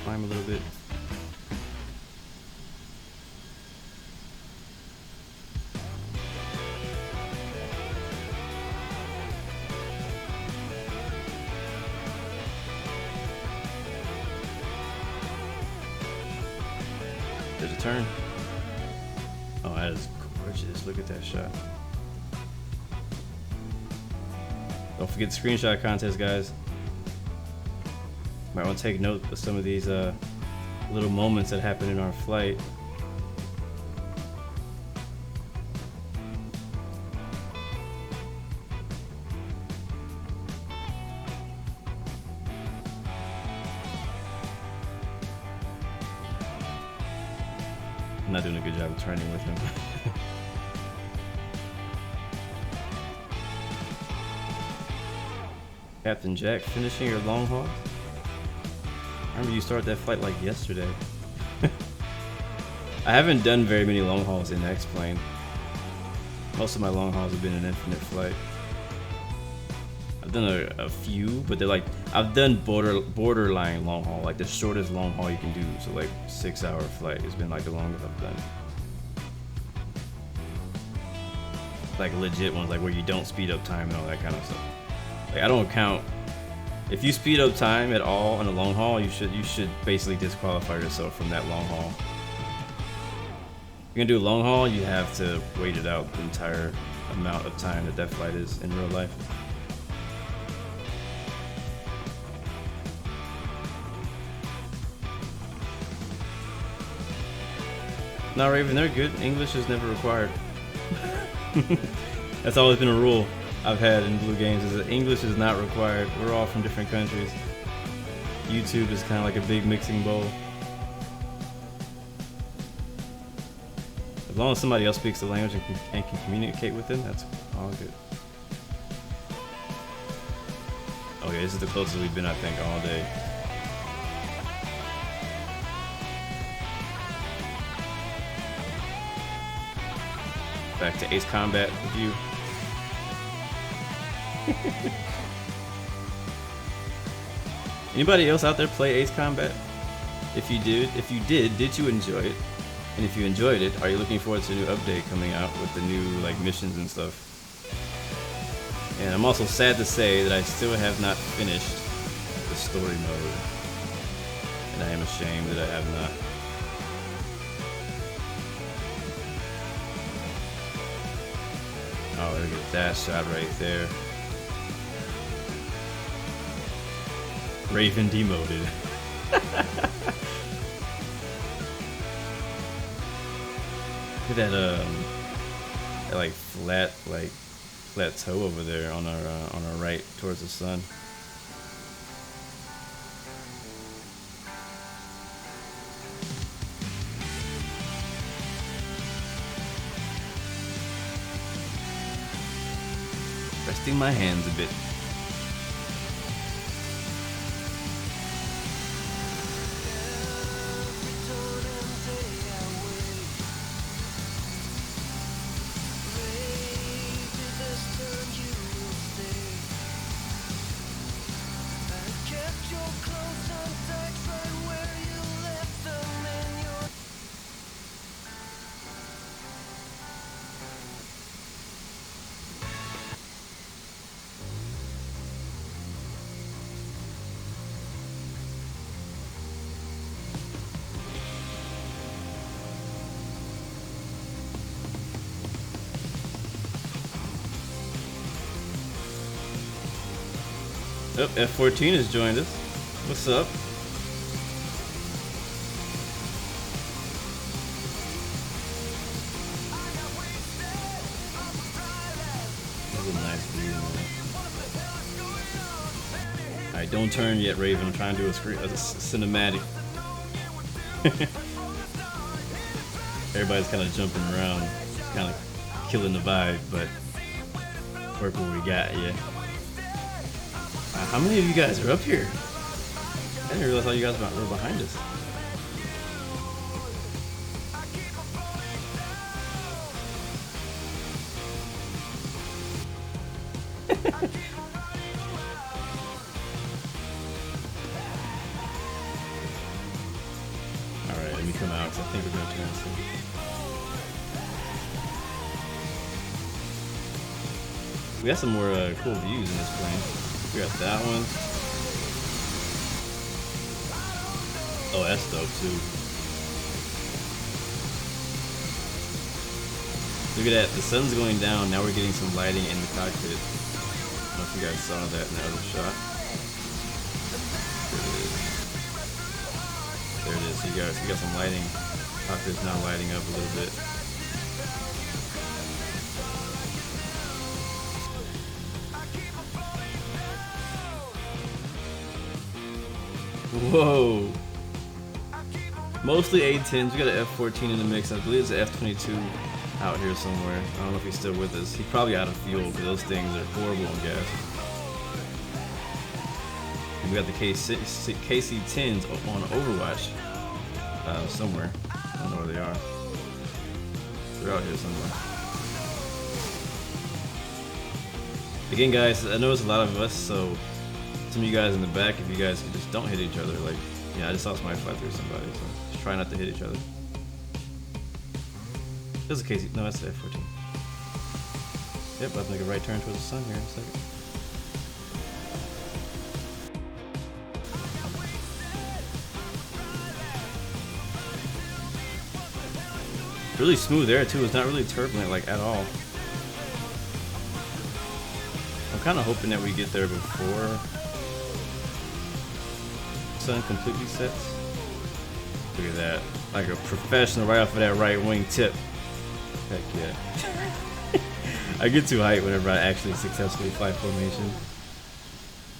Climb a little bit. There's a turn. Oh, that is gorgeous. Look at that shot. Don't forget the screenshot contest, guys. Might want to take note of some of these little moments that happen in our flight. I'm not doing a good job of training with him. Captain Jack, finishing your long haul? I remember you started that flight like yesterday. I haven't done very many long hauls in X-Plane. Most of my long hauls have been an infinite flight. I've done a few, but they're like, I've done borderline long haul, like the shortest long haul you can do. So like 6-hour flight has been like the longest I've done. Like legit ones, like where you don't speed up time and all that kind of stuff. Like I don't count. If you speed up time at all on a long haul, you should basically disqualify yourself from that long haul. If you're gonna do a long haul, you have to wait it out the entire amount of time that flight is in real life. No, Raven, they're good. English is never required. That's always been a rule I've had in Blue Games, is that English is not required. We're all from different countries. YouTube is kind of like a big mixing bowl. As long as somebody else speaks the language and can communicate with them, that's all good. Okay, this is the closest we've been, I think, all day. Back to Ace Combat with you. Anybody else out there play Ace Combat? If you did you enjoy it? And if you enjoyed it, are you looking forward to a new update coming out with the new like missions and stuff? And I'm also sad to say that I still have not finished the story mode. And I am ashamed that I have not. Oh, look at that shot right there. Raven demoted. Look at that like flat plateau over there on our right towards the sun. Resting my hands a bit. Oh, F-14 has joined us. What's up? That's a nice view. Alright, don't turn yet, Raven. I'm trying to do a cinematic. Everybody's kind of jumping around, kind of killing the vibe, but work what we got, yeah. How many of you guys are up here? I didn't realize all you guys were behind us. Alright, let me come out because I think we're going to turn soon. We got some more cool views in this plane. We got that one. Oh, that's dope too. Look at that, the sun's going down, now we're getting some lighting in the cockpit. I don't know if you guys saw that in the other shot. There it is. So you got some lighting. Cockpit's now lighting up a little bit. Whoa! Mostly A-10s. We got an F-14 in the mix. I believe it's an F-22 out here somewhere. I don't know if he's still with us. He's probably out of fuel because those things are horrible on gas. And we got the KC-10s on Overwatch somewhere. I don't know where they are. They're out here somewhere. Again, guys, I know it's a lot of us, so some of you guys in the back, if you guys just don't hit each other, like, yeah, I just saw somebody fly through somebody, so just try not to hit each other. There's a KC, no, that's the F-14. Yep, I'll have to make a right turn towards the sun here in a second. Really smooth air too, it's not really turbulent like at all. I'm kind of hoping that we get there before sun completely sets. Look at that, like a professional right off of that right wing tip. Heck yeah. I get too hyped whenever I actually successfully fly formation.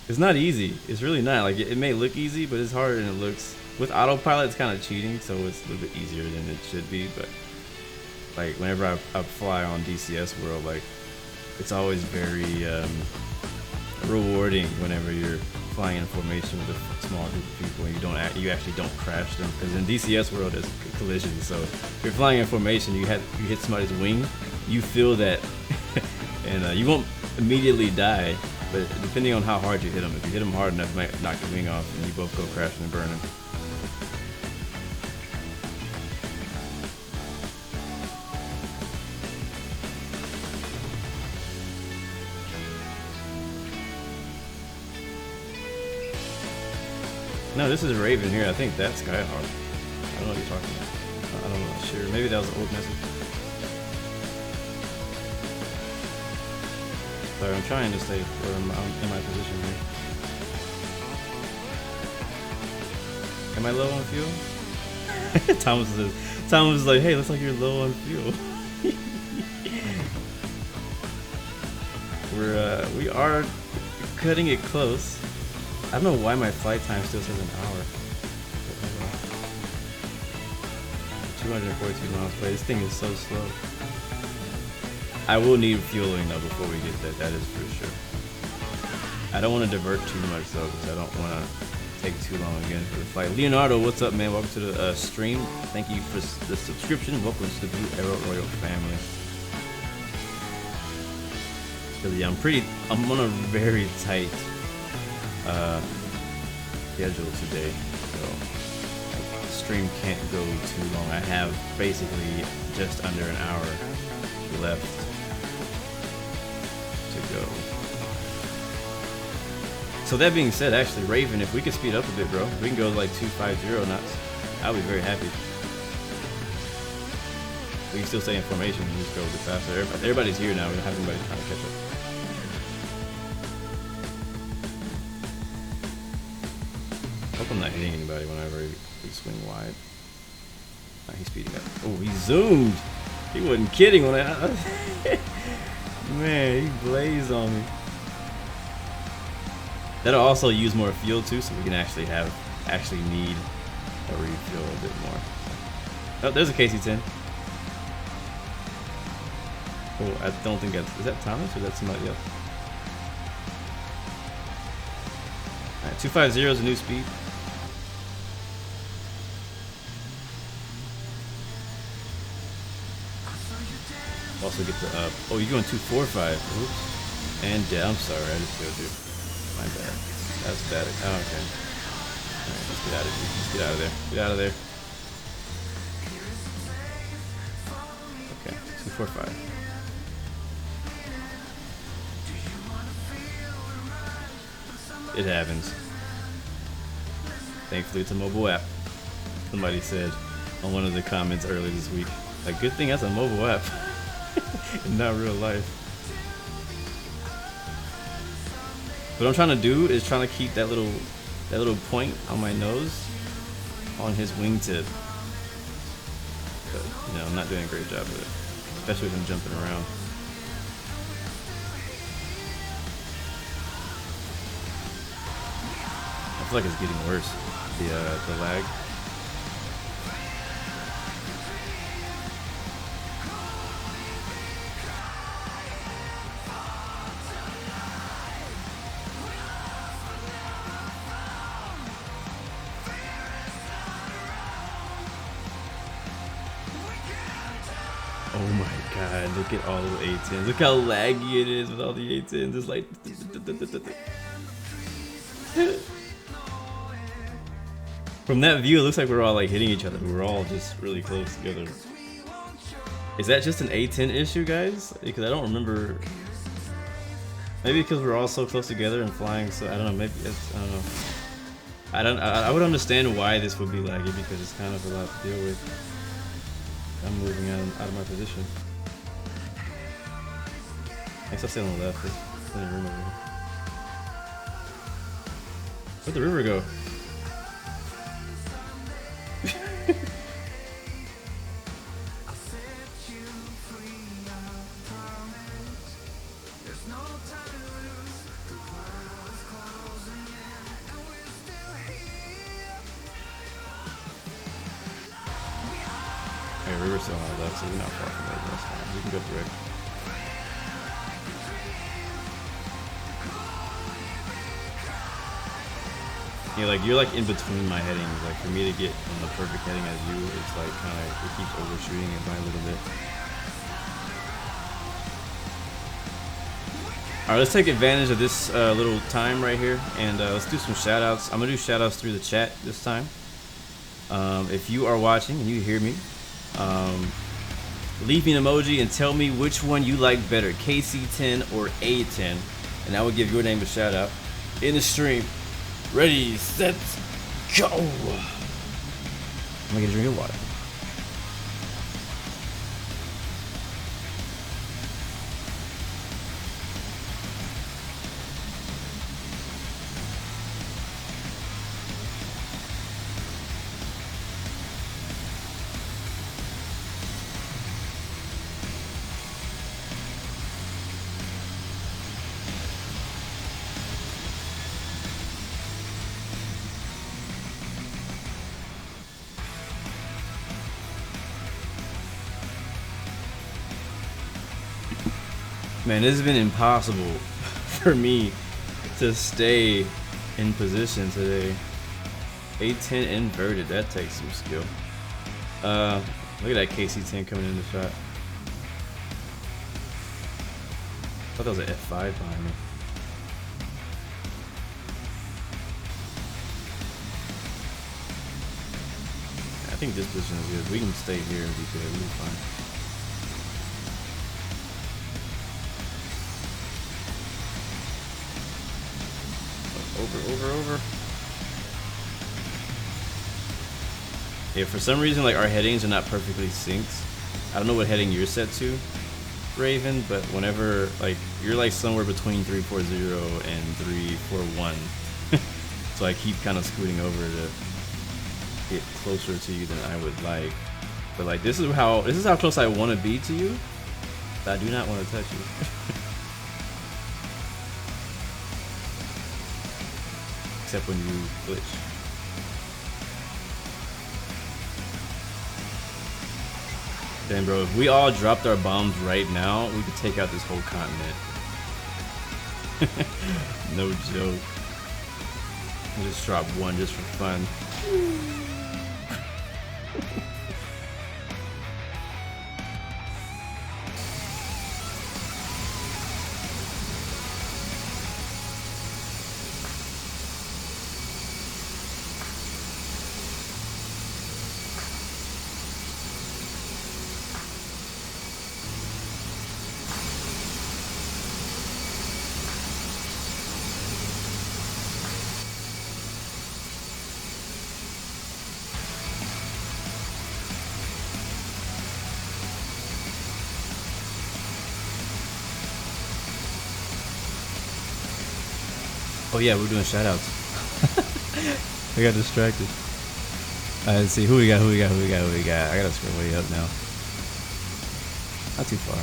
It's not easy, it's really not. Like it may look easy, but it's harder than it looks. With autopilot it's kind of cheating, so it's a little bit easier than it should be, but like whenever I fly on DCS World, like it's always very rewarding whenever you're flying in formation with a small group of people and you actually don't crash them, because in DCS World there's collisions. So if you're flying in formation, you hit somebody's wing, you feel that, and you won't immediately die, but depending on how hard you hit them, if you hit them hard enough, it might knock your wing off and you both go crashing and burning. No, this is Raven here. I think that's Skyhawk. I don't know what you're talking about. I don't know. Sure. Maybe that was an old message. Sorry, I'm trying to stay in my position here. Am I low on fuel? Thomas is like, hey, looks like you're low on fuel. We are cutting it close. I don't know why my flight time still says an hour. 242 miles per. This thing is so slow. I will need fueling though before we get that. That is for sure. I don't want to divert too much though, because I don't want to take too long again for the flight. Leonardo, what's up, man? Welcome to the stream. Thank you for the subscription. Welcome to the Blue Arrow Royal family. So yeah, I'm on a very tight schedule today, so like, the stream can't go too long. I have basically just under an hour left to go. So that being said, actually, Raven, if we could speed up a bit, bro, we can go to like 250 knots. I'll be very happy. We can still stay in formation and just go a bit faster. Everybody's here now. We don't have anybody trying to catch up. Hope I'm not hitting anybody whenever we swing wide. Oh, he's speeding up. Oh, he zoomed. He wasn't kidding when I... Man, he blazed on me. That'll also use more fuel too, so we can actually need a refuel a bit more. Oh, there's a KC-10. Oh, I don't think that's... Is that Thomas or is that somebody else? Alright, 250 is a new speed. Also get the oh, you're going 245. Oops. And I'm sorry, I just failed you. My bad. That's bad. Oh, okay. Alright, let's get out of here. Let's get out of there. Get out of there. Okay, 245. It happens. Thankfully, it's a mobile app. Somebody said on one of the comments earlier this week, like, good thing that's a mobile app. Not real life. What I'm trying to do is trying to keep that little point on my nose on his wingtip. But you know, I'm not doing a great job of it, especially with him jumping around. I feel like it's getting worse. The lag. Oh my god, look at all the A10s. Look how laggy it is with all the A10s. It's like... From that view, it looks like we're all like hitting each other. We're all just really close together. Is that just an A10 issue, guys? Because I don't remember... Maybe because we're all so close together and flying, so I don't know, maybe it's... I don't know. I would understand why this would be laggy, because it's kind of a lot to deal with. I'm moving out of my position. I guess I'll stay on the left. There's plenty of room over here. Where'd the river go? Okay, river's still on our left, so we're not far from there. That's fine. We can go direct. Yeah, like you're like in between my headings. Like for me to get on the perfect heading as you, it's like kind of it keeps overshooting it by a little bit. All right, let's take advantage of this little time right here, and let's do some shout outs. I'm gonna do shout outs through the chat this time. If you are watching and you hear me, leave me an emoji and tell me which one you like better, KC10 or A10, and I will give your name a shout out in the stream. Ready, set, go! I'm gonna get a drink of water. Man, this has been impossible for me to stay in position today. A10 inverted, that takes some skill. Look at that KC-10 coming in the shot. I thought that was an F5 behind me. I think this position is good. We can stay here and be good. We'll be fine. Over. Yeah, for some reason, like, our headings are not perfectly synced. I don't know what heading you're set to, Raven, but whenever, like, you're like somewhere between 340 and 341. So I keep kind of scooting over to get closer to you than I would like. But like, this is how close I want to be to you. But I do not want to touch you. Except when you glitch. Damn, bro, if we all dropped our bombs right now, we could take out this whole continent. No joke. We'll just drop one just for fun. Oh yeah, we're doing shoutouts. I got distracted. Let's see who we got. I gotta scroll way up now. Not too far.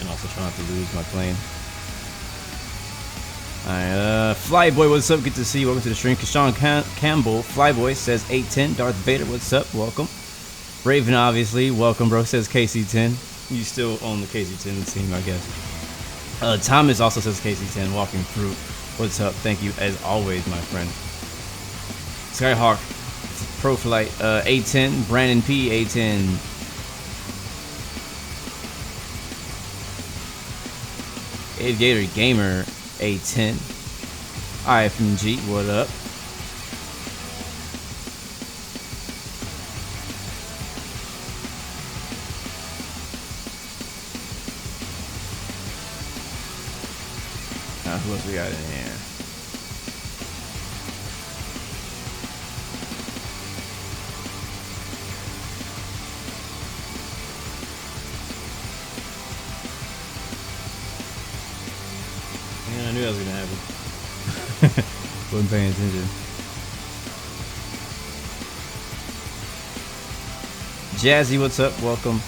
And also try not to lose my plane. Alright, Flyboy, what's up? Good to see you. Welcome to the stream. Kashawn Campbell, Flyboy says 810. Darth Vader, what's up? Welcome. Raven, obviously, welcome, bro. Says KC10. You still own the KC10 team, I guess. Thomas also says KC10, walking through. What's up? Thank you as always, my friend. Skyhawk, Pro Flight, A10, Brandon P, A10. Aviator Gamer, A10. IFMG, what up? Who else we got in here? Yeah, I knew that was gonna happen. Wasn't paying attention. Jazzy, what's up? Welcome.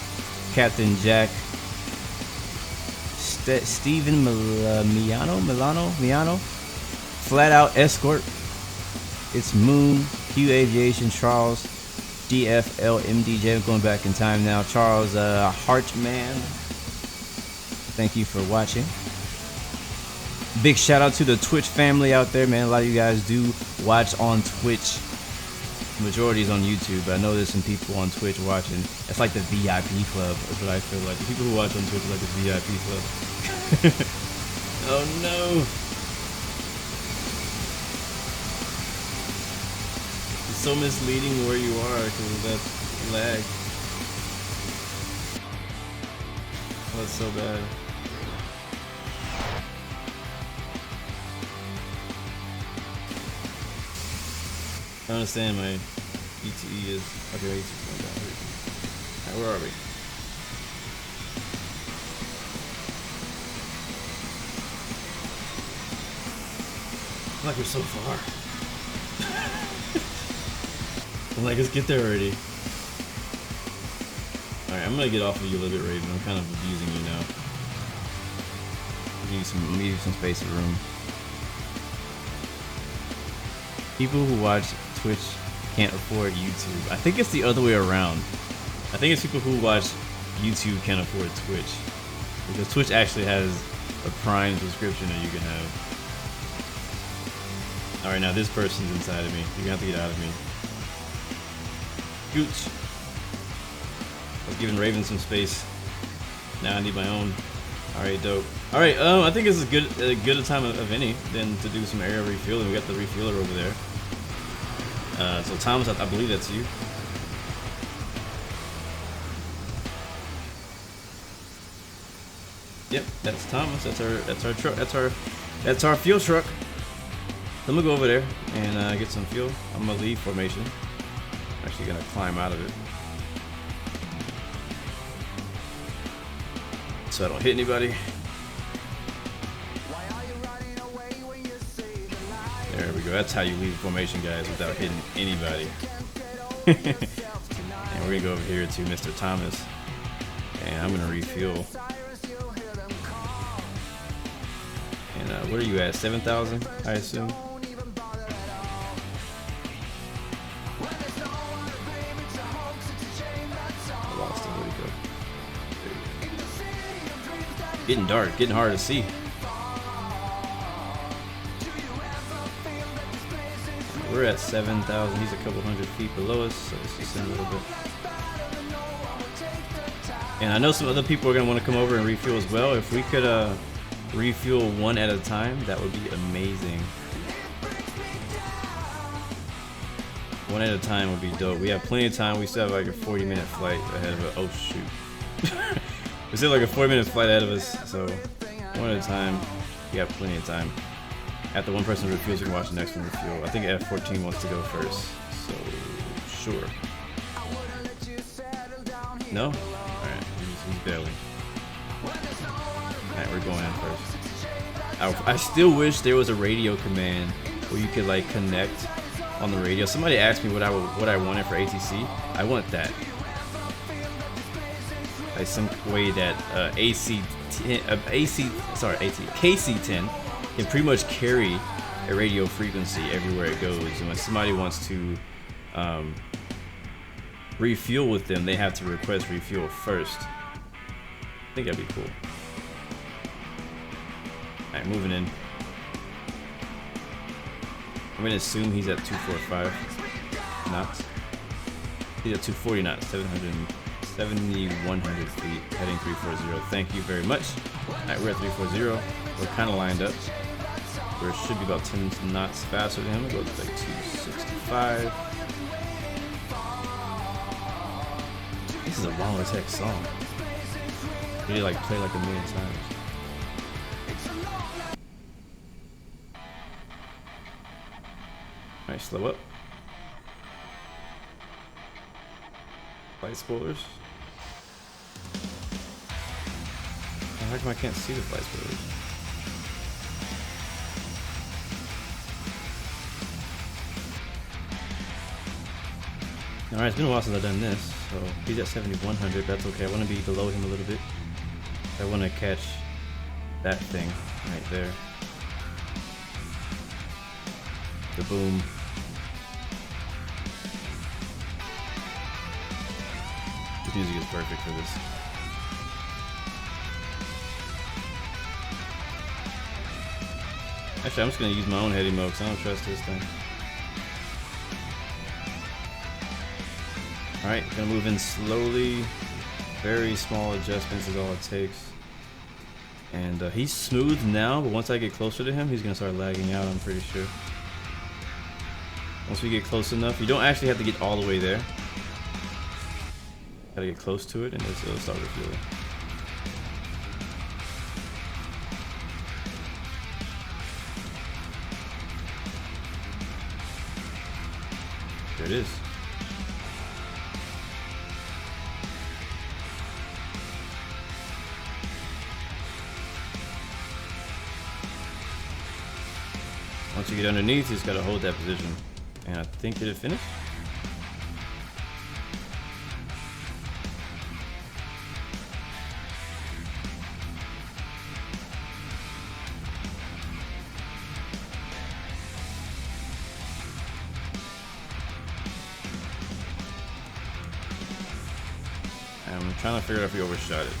Captain Jack. Steven Milano, Flat Out Escort, it's Moon, Q Aviation, Charles, DFL MDJ, going back in time now, Charles Hartman, thank you for watching. Big shout out to the Twitch family out there, man. A lot of you guys do watch on Twitch. Majority is on YouTube, but I know there's some people on Twitch watching. It's like the VIP club, is what I feel like. The people who watch on Twitch are like the VIP club. Oh no! It's so misleading where you are because of that lag. Oh, that's so bad. I don't understand my ETE is okay. Alright, where are we? I'm like, we're so far. I'm like, let's get there already. Alright, I'm gonna get off of you a little bit, Raven. I'm kind of abusing you now. Give you some space and room. People who watch Twitch can't afford YouTube. I think it's the other way around. I think it's people who watch YouTube can't afford Twitch. Because Twitch actually has a Prime subscription that you can have. Alright, now this person's inside of me. You're gonna have to get out of me. Gooch. I was giving Raven some space. Now I need my own. Alright, dope. Alright, I think this is good a time of any than to do some aerial refueling. We got the refueler over there. So Thomas, I believe that's you. Yep, that's Thomas. That's our truck. That's our fuel truck. I'm gonna go over there and get some fuel. I'm gonna leave formation. I'm actually gonna climb out of it so I don't hit anybody. There we go. That's how you leave formation, guys, without hitting anybody. And we're gonna go over here to Mr. Thomas, and I'm gonna refuel. And what are you at? 7,000, I assume. I lost him. Where'd he go? Getting dark, getting hard to see. We're at 7,000. He's a couple hundred feet below us, so let's just send a little bit. And I know some other people are gonna want to come over and refuel as well. If we could refuel one at a time, that would be amazing. One at a time would be dope. We have plenty of time. We still have like a 40-minute flight ahead of us. Oh shoot. We still have like a 40-minute flight ahead of us, so one at a time. We have plenty of time. After one person refuels, we can watch the next one refuel. I think F14 wants to go first, so sure. No? Alright, he's barely. Alright, we're going in first. I still wish there was a radio command where you could like connect on the radio. Somebody asked me what I wanted for ATC. I want that. Like some way that KC10 can pretty much carry a radio frequency everywhere it goes. And when somebody wants to refuel with them, they have to request refuel first. I think that'd be cool. Alright, moving in. I'm gonna assume he's at 245 knots. He's at 240 knots, 7,100 feet, heading 340. Thank you very much. Alright, we're at 340. We're kind of lined up. We should be about 10 knots faster than him. We'll go to like 265. This is a long as heck song. Really like play like a million times. Alright, slow up. Flight spoilers. How come I can't see the flight spoilers? Alright, it's been a while since I've done this, so he's at 7,100, that's okay. I want to be below him a little bit. I want to catch that thing right there. The boom. This music is perfect for this. Actually, I'm just going to use my own heady mode because I don't trust this thing. Alright, gonna move in slowly. Very small adjustments is all it takes. And he's smooth now, but once I get closer to him, he's gonna start lagging out, I'm pretty sure. Once we get close enough, you don't actually have to get all the way there. Gotta get close to it and it'll start refueling. There it is. Once you get underneath, you just gotta hold that position. And I think did it finish? I'm I'm trying to figure out if we overshot it.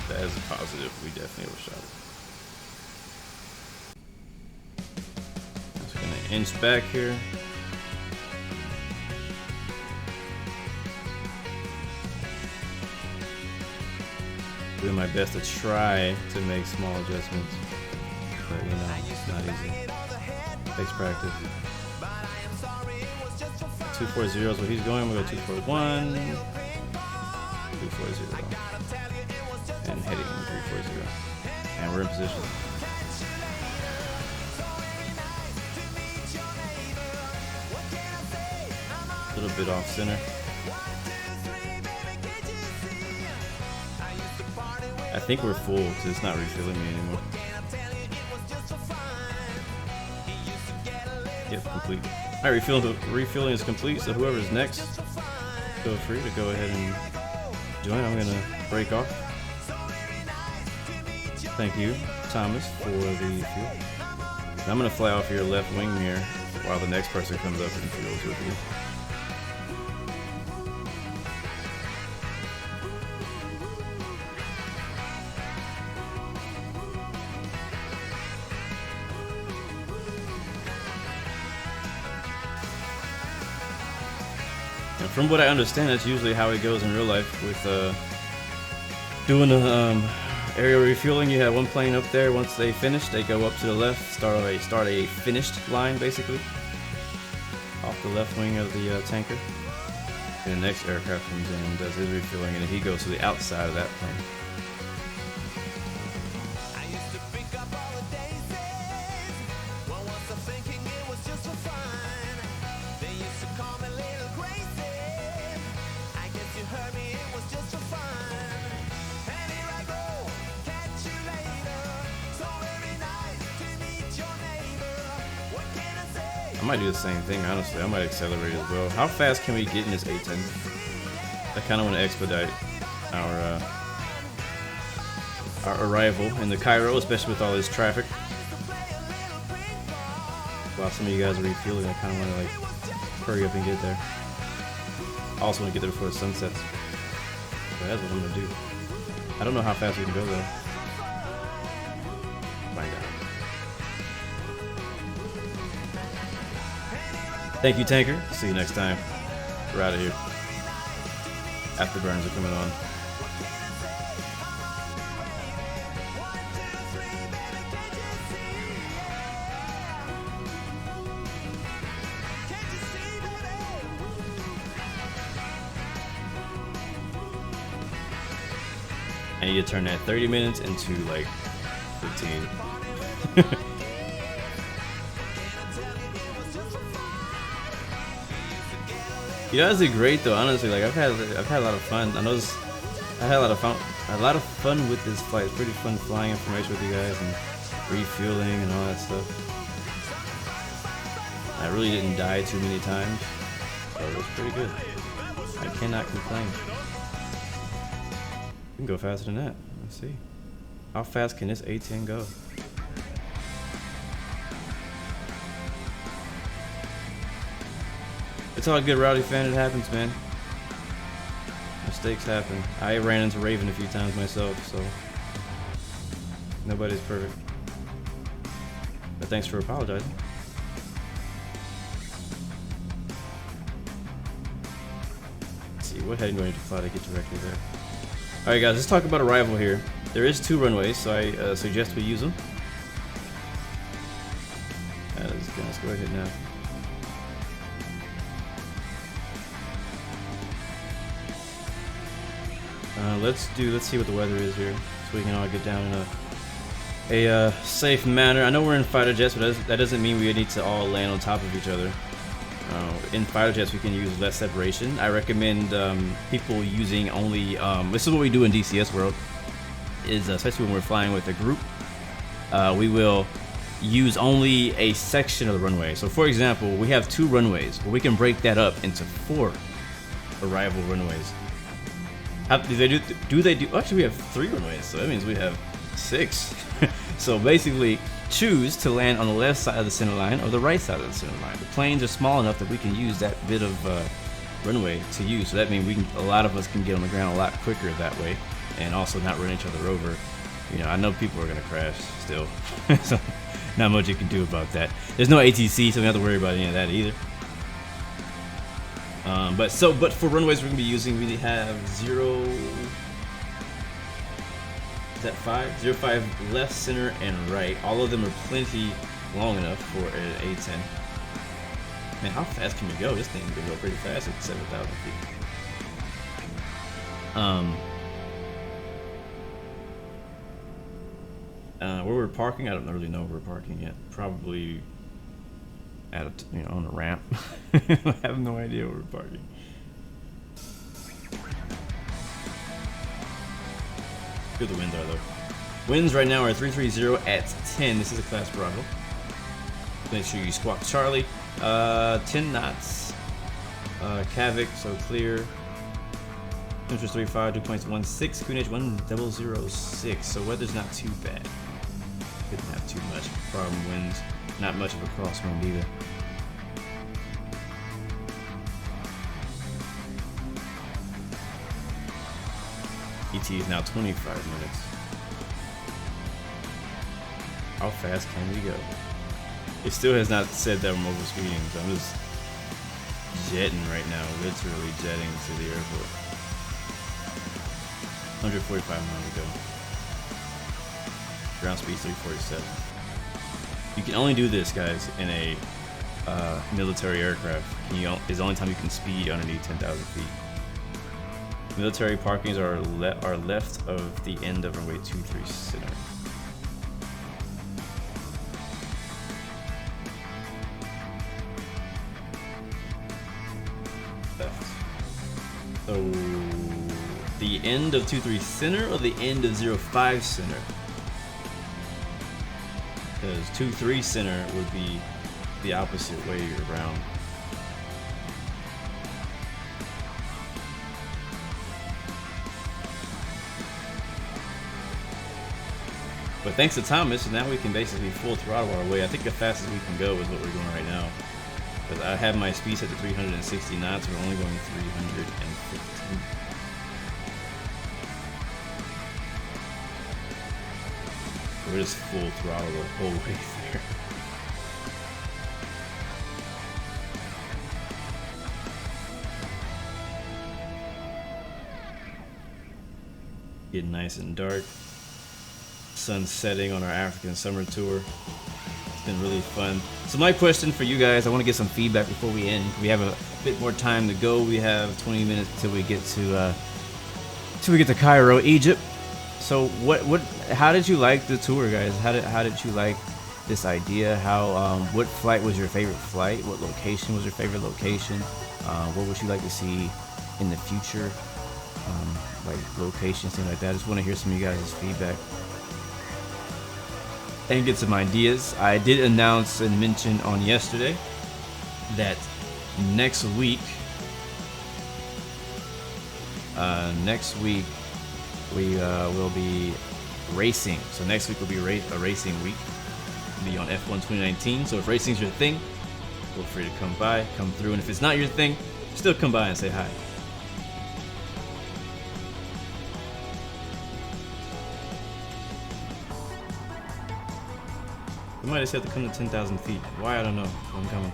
That is a positive. We definitely overshot it. Just gonna inch back here. Doing my best to try to make small adjustments, but you know, it's not easy. Takes practice. 240 is what he's going. We'll go 241, 240, and heading 340, and we're in position. A little bit off center. I think we're full because it's not refilling me anymore. Yep, complete. All right, refilling is complete. So whoever's next, feel free to go ahead and join. I'm gonna break off. Thank you, Thomas, for the fuel. And I'm gonna fly off your left wing here while the next person comes up and fuels with you. From what I understand, that's usually how it goes in real life with doing aerial refueling. You have one plane up there. Once they finish, they go up to the left, start a finished line, basically, off the left wing of the tanker. And the next aircraft comes in and does his refueling, and then he goes to the outside of that plane. I might do the same thing, honestly. I might accelerate as well. How fast can we get in this A10? I kind of want to expedite our arrival in the Cairo, especially with all this traffic. While some of you guys are refueling, I kind of want to like hurry up and get there. I also want to get there before the sun sets. So that's what I'm going to do. I don't know how fast we can go though. Find out. Thank you, tanker. See you next time. We're out of here. Afterburns are coming on. And you turn that 30 minutes into like 15. You guys did great though, honestly. Like I've had a lot of fun. I had a lot of fun with this flight. It's pretty fun flying information with you guys and refueling and all that stuff. I really didn't die too many times, so it was pretty good. I cannot complain. We can go faster than that. Let's see. How fast can this A10 go? It's all good, Rowdy fan. It happens, man. Mistakes happen. I ran into Raven a few times myself, so nobody's perfect. But thanks for apologizing. Let's see, what heading do I need to fly to get directly there? Alright guys, let's talk about arrival here. There is 2 runways, so I suggest we use them. Let's go ahead now. Let's see what the weather is here, so we can all get down in a safe manner. I know we're in fighter jets, but that doesn't mean we need to all land on top of each other. In fighter jets, we can use less separation. I recommend people using only. This is what we do in DCS world. Is especially when we're flying with a group, we will use only a section of the runway. So, for example, we have 2 runways, but we can break that up into 4 arrival runways. How do they do? Actually, we have 3 runways, so that means we have 6. So basically, choose to land on the left side of the center line or the right side of the center line. The planes are small enough that we can use that bit of runway to use. So that means a lot of us can get on the ground a lot quicker that way, and also not run each other over. You know, I know people are gonna crash still, so not much you can do about that. There's no ATC, so we don't have to worry about any of that either. But for runways we're gonna be using, we have 05 left, center, and right. All of them are plenty long enough for an A10. Man, how fast can we go? This thing can go pretty fast at 7,000 feet. Where we're parking, I don't really know where we're parking yet. Probably at on a ramp. I have no idea where we're parking. Good the winds are though. Winds right now are 330 at 10. This is a class Bravo. Make sure you squawk Charlie. 10 knots. Cavic, so clear. Interest 35, dew points 16, QNH 1006. So weather's not too bad. Didn't have too much problem. Winds, not much of a crosswind either. ET is now 25 minutes. How fast can we go? It still has not said that I'm over speeding, so I'm just jetting right now, literally jetting to the airport. 145 miles to go. Ground speed 347. You can only do this, guys, in a military aircraft. It's the only time you can speed underneath 10,000 feet. Military parkings are left of the end of runway 23 center. Left. So the end of 23 center or the end of 05 center? Because 23 center would be the opposite way around. But thanks to Thomas, now we can basically full throttle our way. I think the fastest we can go is what we're going right now. Because I have my speed set to 360 knots, we're only going 315. So we're just full throttle the whole way there. Getting nice and dark. Sun setting on our African summer tour. It's been really fun. So my question for you guys, I want to get some feedback before we end. We have a bit more time to go. We have 20 minutes till we get to Cairo, Egypt. So how did you like the tour, guys? How did you like this idea? What flight was your favorite flight? What location was your favorite location? What would you like to see in the future? Like locations, things like that. I just want to hear some of you guys' feedback and get some ideas. I did announce and mention on yesterday that next week we will be racing. So next week will be a racing week. It'll be on F1 2019. So if racing's your thing, feel free to come by, come through. And if it's not your thing, still come by and say hi. We might just have to come to 10,000 feet. Why? I don't know. I'm coming.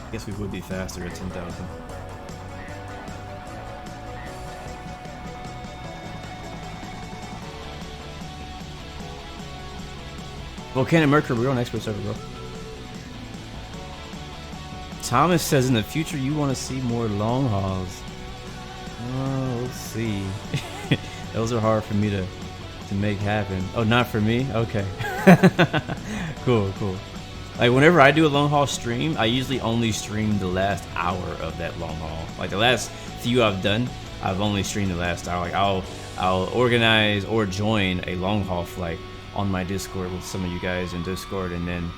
I guess we would be faster at 10,000. Volcanic Mercury, we're on expert server, bro. Thomas says in the future you want to see more long hauls. Oh, let's see. Those are hard for me to make happen. Oh, not for me? Okay. Cool. Like whenever I do a long haul stream, I usually only stream the last hour of that long haul. Like the last few I've done, I've only streamed the last hour. Like I'll organize or join a long haul flight on my Discord with some of you guys in Discord, and then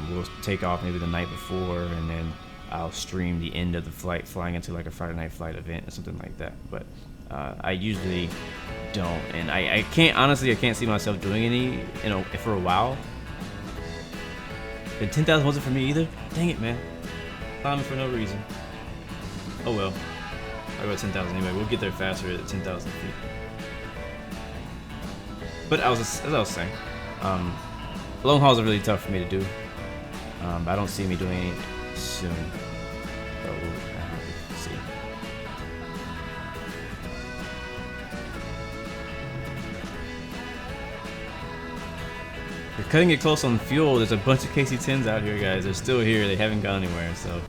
we'll take off maybe the night before, and then I'll stream the end of the flight, flying into like a Friday night flight event or something like that. But I usually don't, and I can't, honestly, I can't see myself doing any, for a while. And 10,000 wasn't for me either. Dang it, man. Climbing for no reason. Oh well. I got 10,000 anyway. We'll get there faster at 10,000 feet. But as I was saying, long hauls are really tough for me to do. I don't see me doing it soon. But we'll see. We're cutting it close on fuel. There's a bunch of KC-10s out here, guys. They're still here. They haven't gone anywhere, so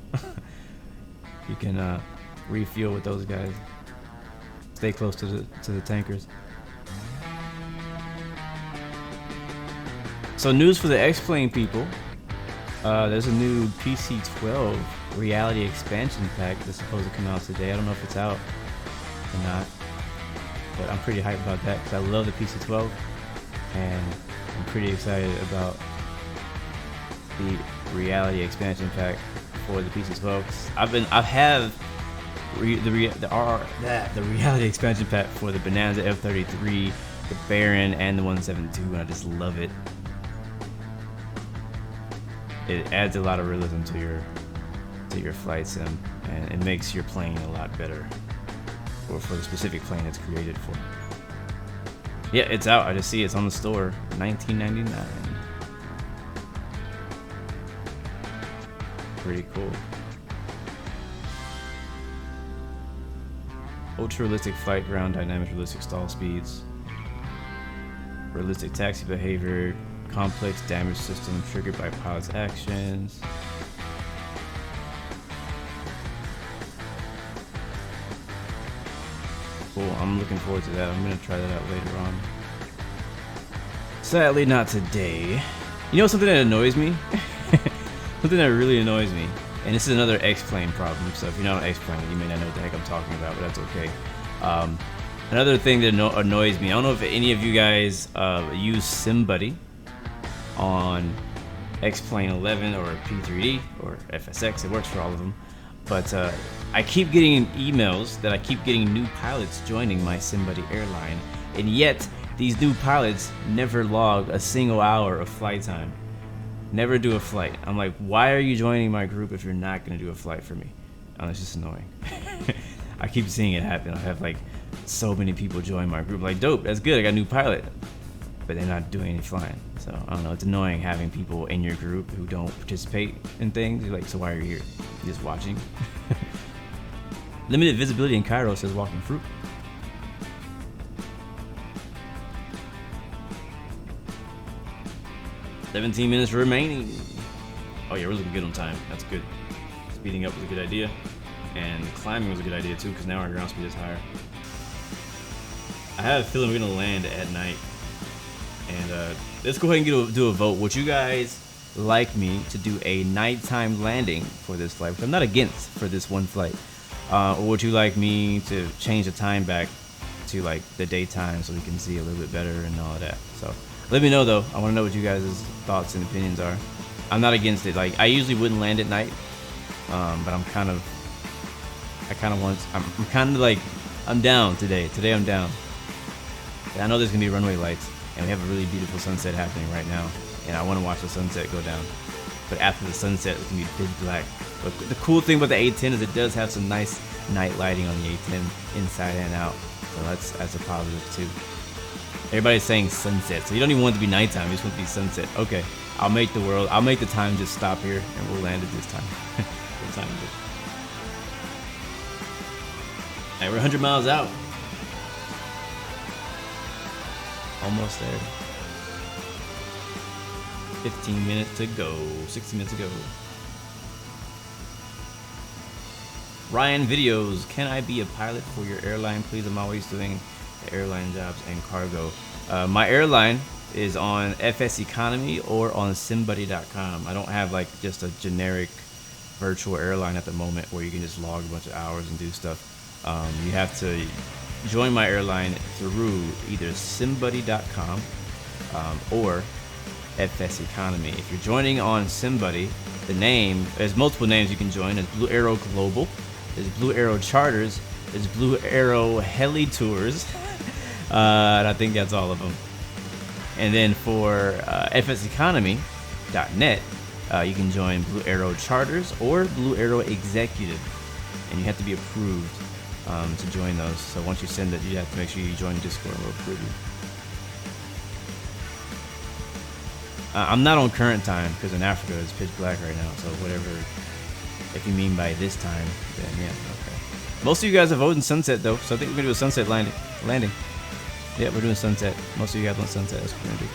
you can refuel with those guys. Stay close to the tankers. So news for the X-Plane people. There's a new PC-12 reality expansion pack that's supposed to come out today. I don't know if it's out or not, but I'm pretty hyped about that because I love the PC-12, and I'm pretty excited about the reality expansion pack for the PC-12. The reality expansion pack for the Bonanza F-33, the Baron, and the 172, and I just love it. It adds a lot of realism to your flight sim, and it makes your plane a lot better, or for the specific plane it's created for. Yeah, it's out. I just see it's on the store. $19.99. Pretty cool. Ultra realistic flight ground dynamics, realistic stall speeds, realistic taxi behavior, complex damage system triggered by pilot's actions. Cool, I'm looking forward to that. I'm gonna try that out later on. Sadly, not today. You know something that annoys me? Something that really annoys me. And this is another X-Plane problem, so if you're not an X-Plane, you may not know what the heck I'm talking about, but that's okay. Another thing that annoys me, I don't know if any of you guys use SimBuddy on X-Plane 11 or P3D or FSX, it works for all of them. But I keep getting emails that I keep getting new pilots joining my SimBuddy airline, and yet these new pilots never log a single hour of flight time. Never do a flight. I'm like, why are you joining my group if you're not going to do a flight for me? Oh, it's just annoying. I keep seeing it happen. I have like so many people join my group. Like, dope, that's good. I got a new pilot. But they're not doing any flying. So, I don't know. It's annoying having people in your group who don't participate in things. You're like, so why are you here? You're just watching? Limited visibility in Cairo, says Walking Fruit. "17 minutes remaining." Oh yeah, we're looking good on time. That's good. Speeding up was a good idea. And climbing was a good idea too, because now our ground speed is higher. I have a feeling we're gonna land at night. And let's go ahead and do a vote. Would you guys like me to do a nighttime landing for this flight, which I'm not against for this one flight? Or would you like me to change the time back to like the daytime so we can see a little bit better and all of that? So let me know though. I want to know what you guys' thoughts and opinions are. I'm not against it. Like, I usually wouldn't land at night, but I'm down today. Today I'm down. I know there's gonna be runway lights, and we have a really beautiful sunset happening right now, and I want to watch the sunset go down. But after the sunset, it's gonna be pitch black. But the cool thing about the A10 is it does have some nice night lighting on the A10 inside and out, so that's a positive too. Everybody's saying sunset, so you don't even want it to be nighttime, you just want it to be sunset. Okay, I'll make the time just stop here, and we'll land at this time. What time is it? Alright, we're 100 miles out. Almost there. 15 minutes to go. 60 minutes to go. Ryan Videos, can I be a pilot for your airline, please? I'm always doing the airline jobs and cargo. My airline is on FS Economy or on SimBuddy.com. I don't have like just a generic virtual airline at the moment where you can just log a bunch of hours and do stuff. You have to join my airline through either SimBuddy.com or FS Economy. If you're joining on SimBuddy, there's multiple names you can join. There's Blue Arrow Global, there's Blue Arrow Charters, there's Blue Arrow Heli Tours, and I think that's all of them. And then for FSEconomy.net, You can join Blue Arrow Charters or Blue Arrow Executive, and you have to be approved to join those. So once you send it, you have to make sure you join Discord and we'll approve you. I'm not on current time because in Africa it's pitch black right now. So whatever, if you mean by this time, then yeah, okay. Most of you guys are voting sunset though, so I think we're gonna do a sunset landing. Yeah, we're doing sunset. Most of you guys want sunset. That's what we're gonna do.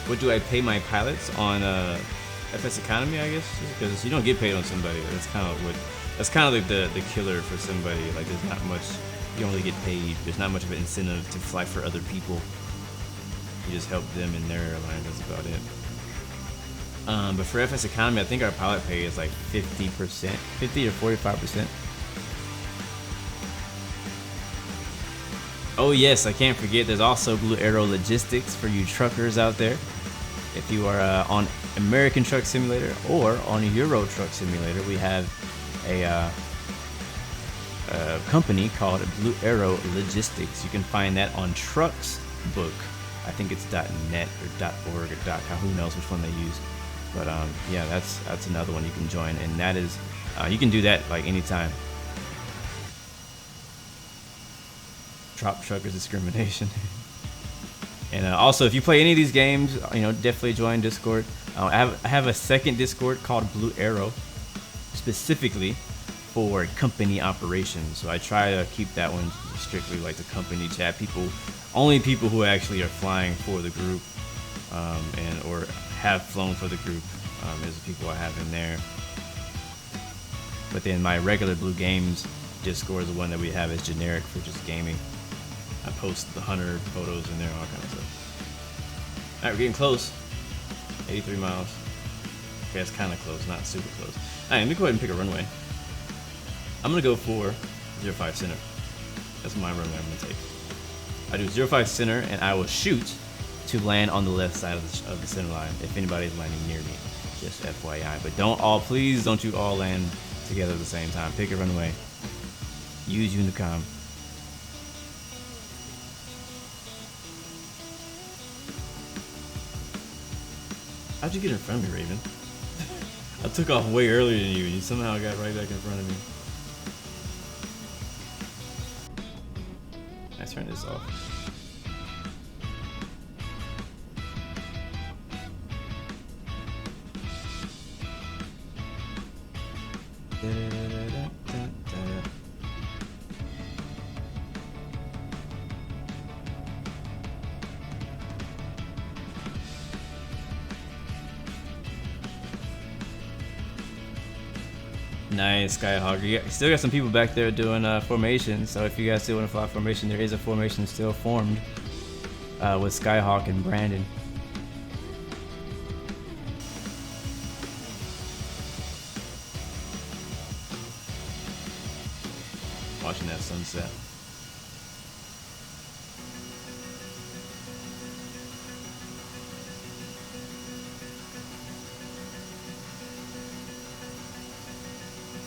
What do I pay my pilots on FS Economy? I guess because you don't get paid on somebody. That's kind of like the killer for somebody. Like there's not much. You don't really get paid. There's not much of an incentive to fly for other people. You just help them in their airline. That's about it. But for FS Economy, I think our pilot pay is like 50%, 50 or 45%. Oh yes, I can't forget. There's also Blue Arrow Logistics for you truckers out there. If you are on American Truck Simulator or on Euro Truck Simulator, we have a company called Blue Arrow Logistics. You can find that on Trucks Book. I think it's .net or .org or .com. Who knows which one they use? But yeah, that's another one you can join, and that is you can do that like anytime. Drop truckers discrimination. And also, if you play any of these games, you know, definitely join Discord. I have a second Discord called Blue Arrow, specifically for company operations. So I try to keep that one strictly like the company chat. Only people who actually are flying for the group, and or have flown for the group, is the people I have in there. But then my regular Blue Games Discord is the one that we have as generic for just gaming. I post the hunter photos in there, all kinds of stuff. Alright, we're getting close. 83 miles. Okay, that's kind of close, not super close. Alright, let me go ahead and pick a runway. I'm going to go for 05 center. That's my runway I'm going to take. I do 05 center, and I will shoot to land on the left side of the center line if anybody's landing near me. Just FYI. But please don't you all land together at the same time. Pick a runway. Use Unicom. How'd you get in front of me, Raven? I took off way earlier than you, and you somehow got right back in front of me. Let's turn this off. Nice, Skyhawk. You still got some people back there doing formation, so if you guys still want to fly formation, there is a formation still formed with Skyhawk and Brandon. Watching that sunset.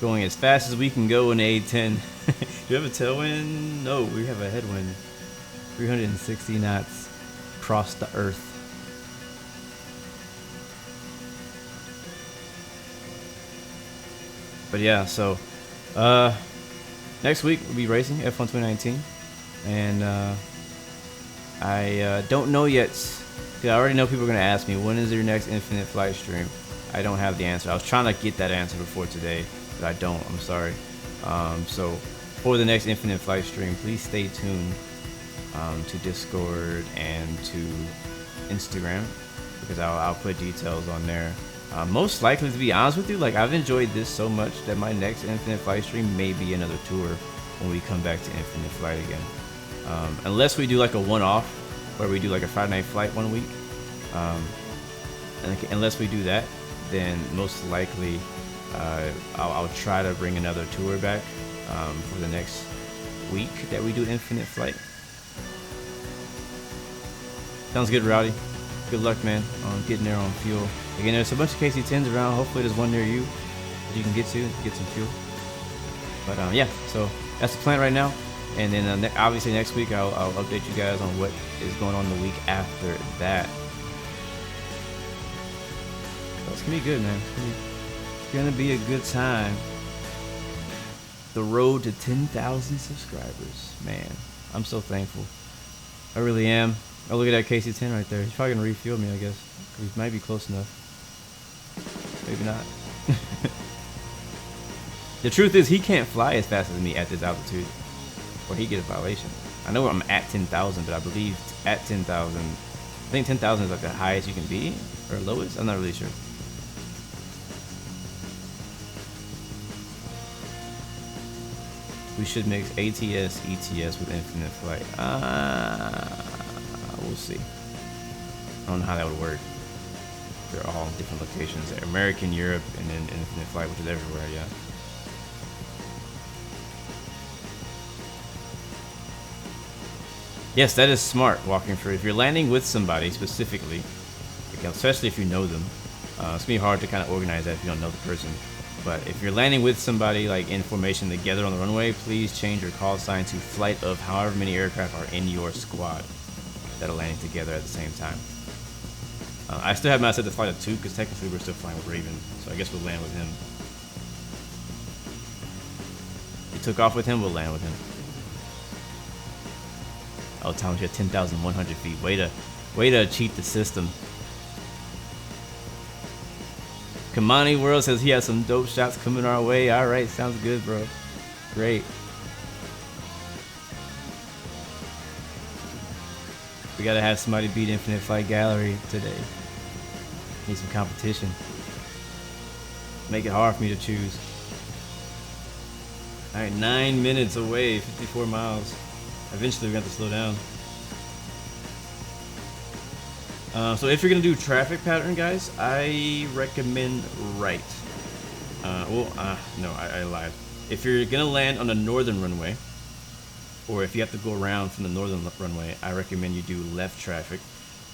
Going as fast as we can go in A10. Do you have a tailwind? No, we have a headwind. 360 knots across the earth. But yeah, so next week we'll be racing F1 2019, and I don't know yet. Cause I already know people are gonna ask me, when is your next Infinite Flight stream? I don't have the answer. I was trying to get that answer before today, but I don't. I'm sorry. So for the next Infinite Flight stream, please stay tuned to Discord and to Instagram, because I'll put details on there. Most likely, to be honest with you, like, I've enjoyed this so much that my next Infinite Flight stream may be another tour when we come back to Infinite Flight again. Unless we do like a one-off where we do like a Friday night flight one week. And unless we do that, then most likely I'll try to bring another tour back for the next week that we do Infinite Flight. Sounds good, Rowdy. Good luck, man, on getting there on fuel. Again, there's a bunch of KC-10s around. Hopefully there's one near you that you can get to get some fuel. But yeah, so that's the plan right now. And then obviously next week I'll update you guys on what is going on the week after that. So it's gonna be good, man. It's gonna be a good time. The road to 10,000 subscribers, man. I'm so thankful. I really am. Oh, look at that KC-10 right there. He's probably gonna refuel me, I guess. He might be close enough. Maybe not. The truth is, he can't fly as fast as me at this altitude, or he get a violation. I know I'm at 10,000, but I believe at 10,000, I think 10,000 is like the highest you can be, or lowest. I'm not really sure. We should mix ATS, ETS with infinite flight. We'll see. I don't know how that would work. They're all different locations. American, Europe, and then infinite flight, which is everywhere, yeah. Yes, that is smart, walking through. If you're landing with somebody specifically, especially if you know them, it's going to be hard to kind of organize that if you don't know the person. But if you're landing with somebody like in formation together on the runway, please change your call sign to flight of however many aircraft are in your squad that are landing together at the same time. I still have mine set to flight of 2 because technically we're still flying with Raven, so I guess we'll land with him. If we took off with him, we'll land with him. Oh, Thomas, you're at 10,100 feet. Way to cheat the system. Kamani World says he has some dope shots coming our way. All right, sounds good, bro. Great. We gotta have somebody beat Infinite Flight Gallery today. Need some competition. Make it hard for me to choose. All right, 9 minutes away, 54 miles. Eventually, we're gonna have to slow down. So if you're gonna do traffic pattern, guys, I recommend right. No, I lied. If you're gonna land on the northern runway, or if you have to go around from the northern runway, I recommend you do left traffic.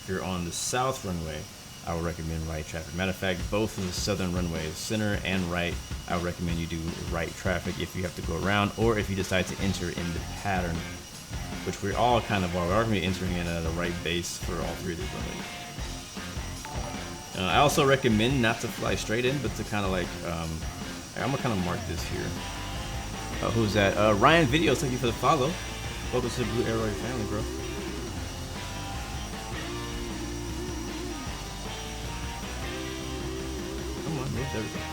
If you're on the south runway, I would recommend right traffic. Matter of fact, both of the southern runways, center and right, I would recommend you do right traffic if you have to go around, or if you decide to enter in the pattern, which we all kind of are. We're going to be entering in at the right base for all three of these runways. I also recommend not to fly straight in, but to kind of like, I'm going to kind of mark this here. Who's that? Ryan Videos, thank you for the follow. Welcome to the Blue Arrow family, bro. Come on, move everything.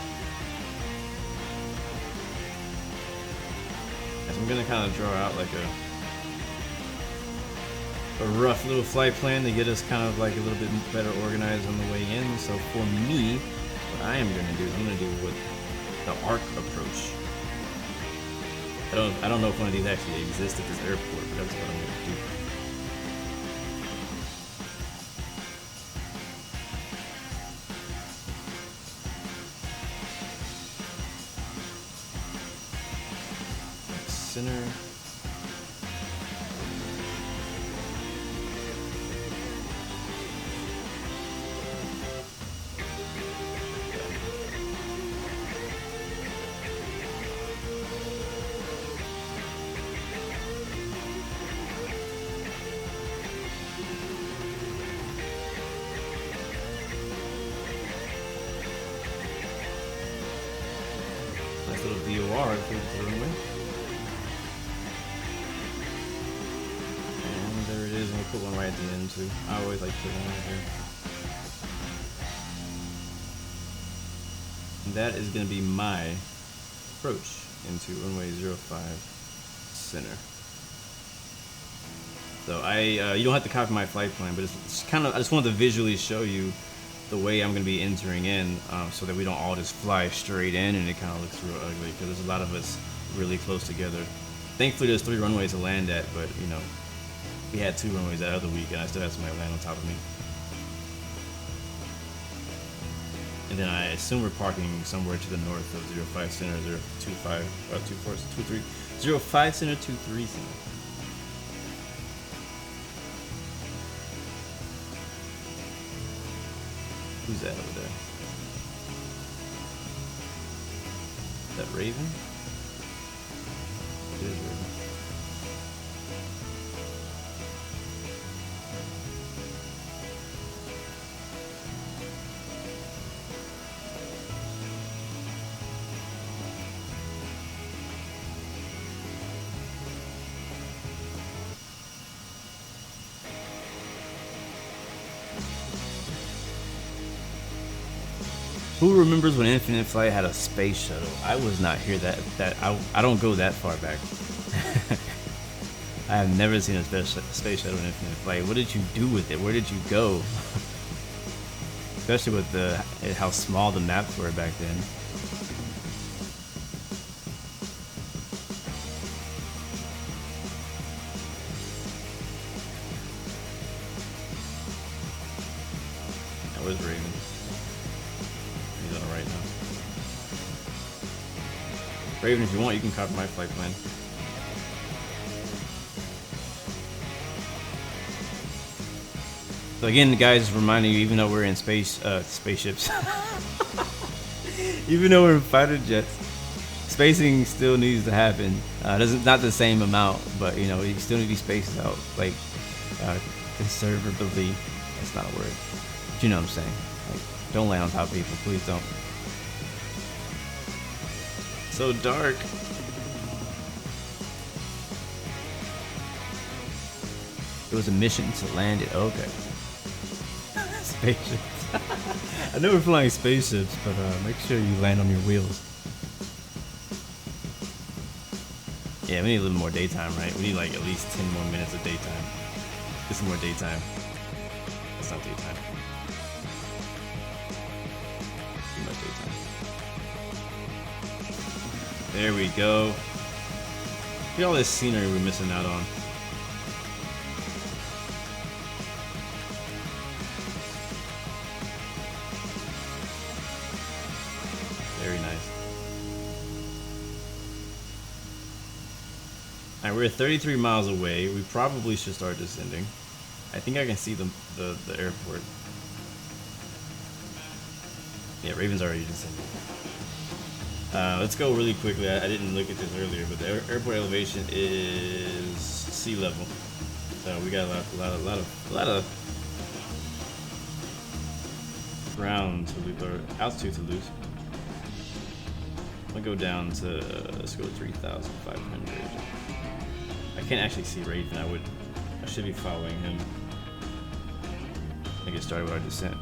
So I'm going to kind of draw out like a rough little flight plan to get us kind of like a little bit better organized on the way in. So for me, what I am going to do is I'm going to do what the arc approach. I don't know if one of these actually exists at this airport, but that's what I'm going to do. Center. Nice little DOR to the runway. And there it is, and we'll put one right at the end too. I always like to put one right here. And that is going to be my approach into runway 05 center. So you don't have to copy my flight plan, but it's kind of, I just wanted to visually show you the way I'm going to be entering in, so that we don't all just fly straight in and it kind of looks real ugly, because there's a lot of us really close together. Thankfully there's 3 runways to land at, but you know, we had 2 runways that other week and I still had somebody land on top of me. And then I assume we're parking somewhere to the north of 05 center, 025, 24, 23, 05 center, 23 center. Who's that over there? Is that Raven? It is Raven. Who remembers when Infinite Flight had a space shuttle? I was not here I don't go that far back. I have never seen a space shuttle in Infinite Flight. What did you do with it? Where did you go? Especially with how small the maps were back then. That was Raven. He's on the right now. Raven, if you want, you can copy my flight plan. So again, guys, reminding you, even though we're in spaceships, even though we're in fighter jets, spacing still needs to happen. Not the same amount, but you know, you still need to be spaced out, like conservatively. That's not a word, but you know what I'm saying. Like, don't lay on top of people, please don't. So dark. It was a mission to land it. Okay. Spaceships. I know we're flying spaceships, but make sure you land on your wheels. Yeah, we need a little more daytime, right? We need like at least 10 more minutes of daytime. Get some more daytime. That's not daytime. Too much daytime. There we go. Look at all this scenery we're missing out on. Very nice. Alright, we're 33 miles away. We probably should start descending. I think I can see the airport. Yeah, Raven's already descending. Let's go really quickly. I didn't look at this earlier, but the airport elevation is sea level. So we got a lot of ground to lose, or altitude to lose. I'm gonna go down to, let's go 3,500. I can't actually see Raven. I should be following him. I get started with our descent.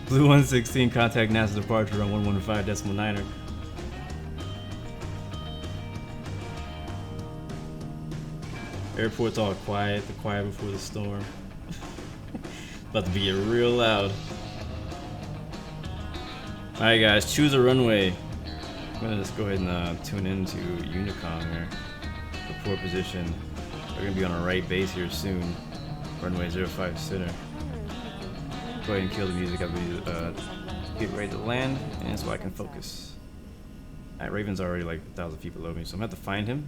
Blue 116, contact NASA departure on 115.9er. Airport's all quiet, the quiet before the storm. About to be real loud. Alright guys, choose a runway. I'm gonna just go ahead and tune into Unicom here. Report position. We're gonna be on a right base here soon. Runway 05 center. Go ahead and kill the music. I'll be get ready to land, and so I can focus. Alright, Raven's already like 1,000 feet below me, so I'm gonna have to find him.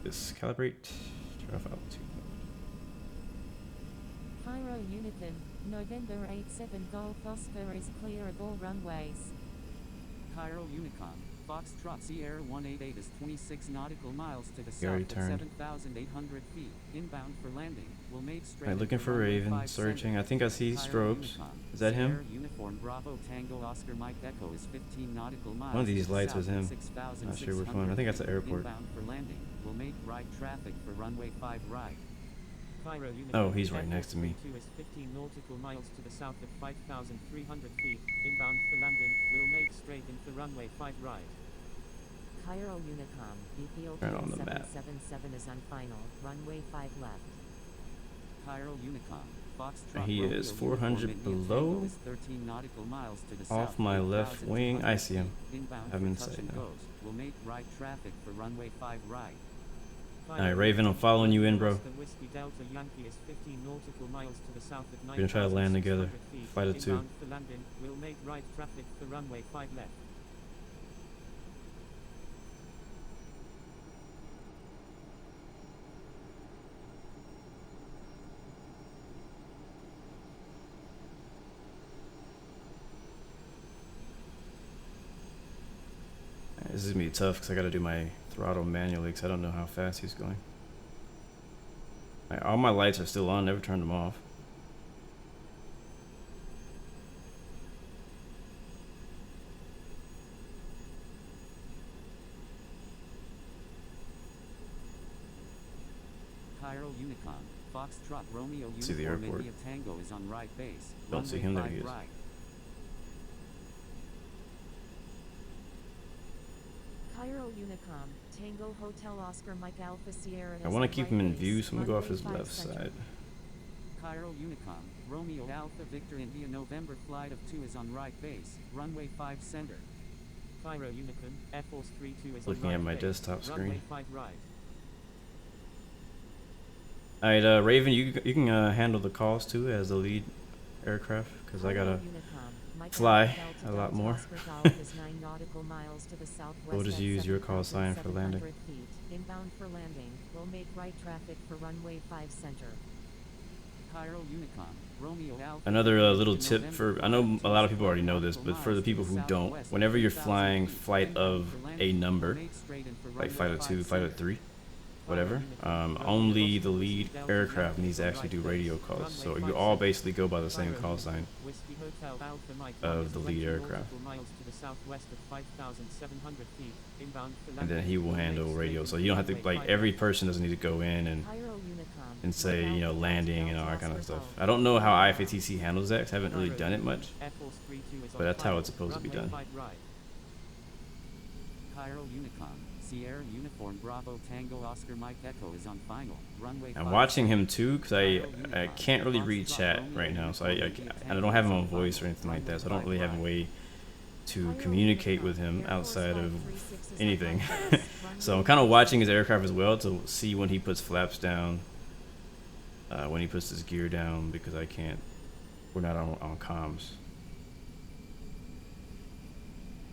Just calibrate. Turn off altitude. Cairo Unicorn, November 87 Golf Oscar is clear of all runways. Cairo Unicom, Foxtrot Sierra 188 is 26 nautical miles to the already south at turned. 7,800 feet. Inbound for landing. Will make straight. Alright, looking into for runway Raven, 5 searching. center. I think I see Cairo strobes. Unicom, Is that him? Sierra Uniform Bravo Tango Oscar Mike Echo is 15 nautical miles. One of these to the lights south was at him. 6,600 Not sure which one. I think that's the airport. Inbound for landing. Will make right traffic for runway 5 right. Cairo Unicorn, Oh, he's right next to me. 2 is 15 nautical miles to the south at 5,300 feet. Inbound for landing. Will make straight into runway 5 right. Cairo Unicom, Right Ethiopian on the map. 777 is on final, runway 5 left. Cairo Unicom, Foxtrot He Romeo is Uniform 400 India below. Tango is 13 nautical miles to the Off south, my left 8,200 wing. I see him. feet. Inbound I have for him in touch sight and now. goes. Will make right traffic for runway 5 right. Alright, Raven, I'm following you in, bro. Oscar Whiskey Delta Yankee is 15 nautical miles to the south at We're gonna try to land together. 9,600 feet. Flight of 2. Inbound for landing. Will make right traffic for runway 5 left. This is gonna be tough because I gotta do my throttle manually because I don't know how fast he's going. Alright, all my lights are still on, never turned them off. Cairo Unicom, Foxtrot Romeo See the Uniform airport. India Tango is on right base. Don't see Runway him, there 5 he is. right. Cairo Unicom, Tango Hotel Oscar Mike Alpha Sierra. I want to keep him in view, so I'm gonna go off his left side. Cairo Unicom, Romeo Alpha Victor India November flight of 2 is on right base. Runway 5 center. Cairo Unicom, Air Force 32 is Looking on at right my base. desktop screen. Runway 5 right. Alright, Raven, you can handle the calls too as the lead aircraft, because I gotta fly a lot more. We'll just use your call sign for landing. Inbound for landing. Will make right traffic for runway 5 center. Cairo Unicom, Romeo Alpha. Another little tip for, I know a lot of people already know this, but for the people who don't, whenever you're flying flight of a number, like flight of 2, flight of 3, whatever, only the lead aircraft needs to actually do radio calls. So you all basically go by the same call sign of the lead aircraft. And then he will handle radio. So you don't have to, like, every person doesn't need to go in and say, you know, landing and all that kind of stuff. I don't know how IFATC handles that, 'cause I haven't really done it much, but that's how it's supposed to be done. Cairo Unicom, Sierra Uniform Bravo Tango Oscar Mike Echo is on final. Runway I'm 5 watching him too, because I can't really read chat right now, so I don't have him on voice or anything like that, so I don't really have a way to communicate with him outside of anything. So I'm kind of watching his aircraft as well to see when he puts flaps down, when he puts his gear down, because we're not on comms.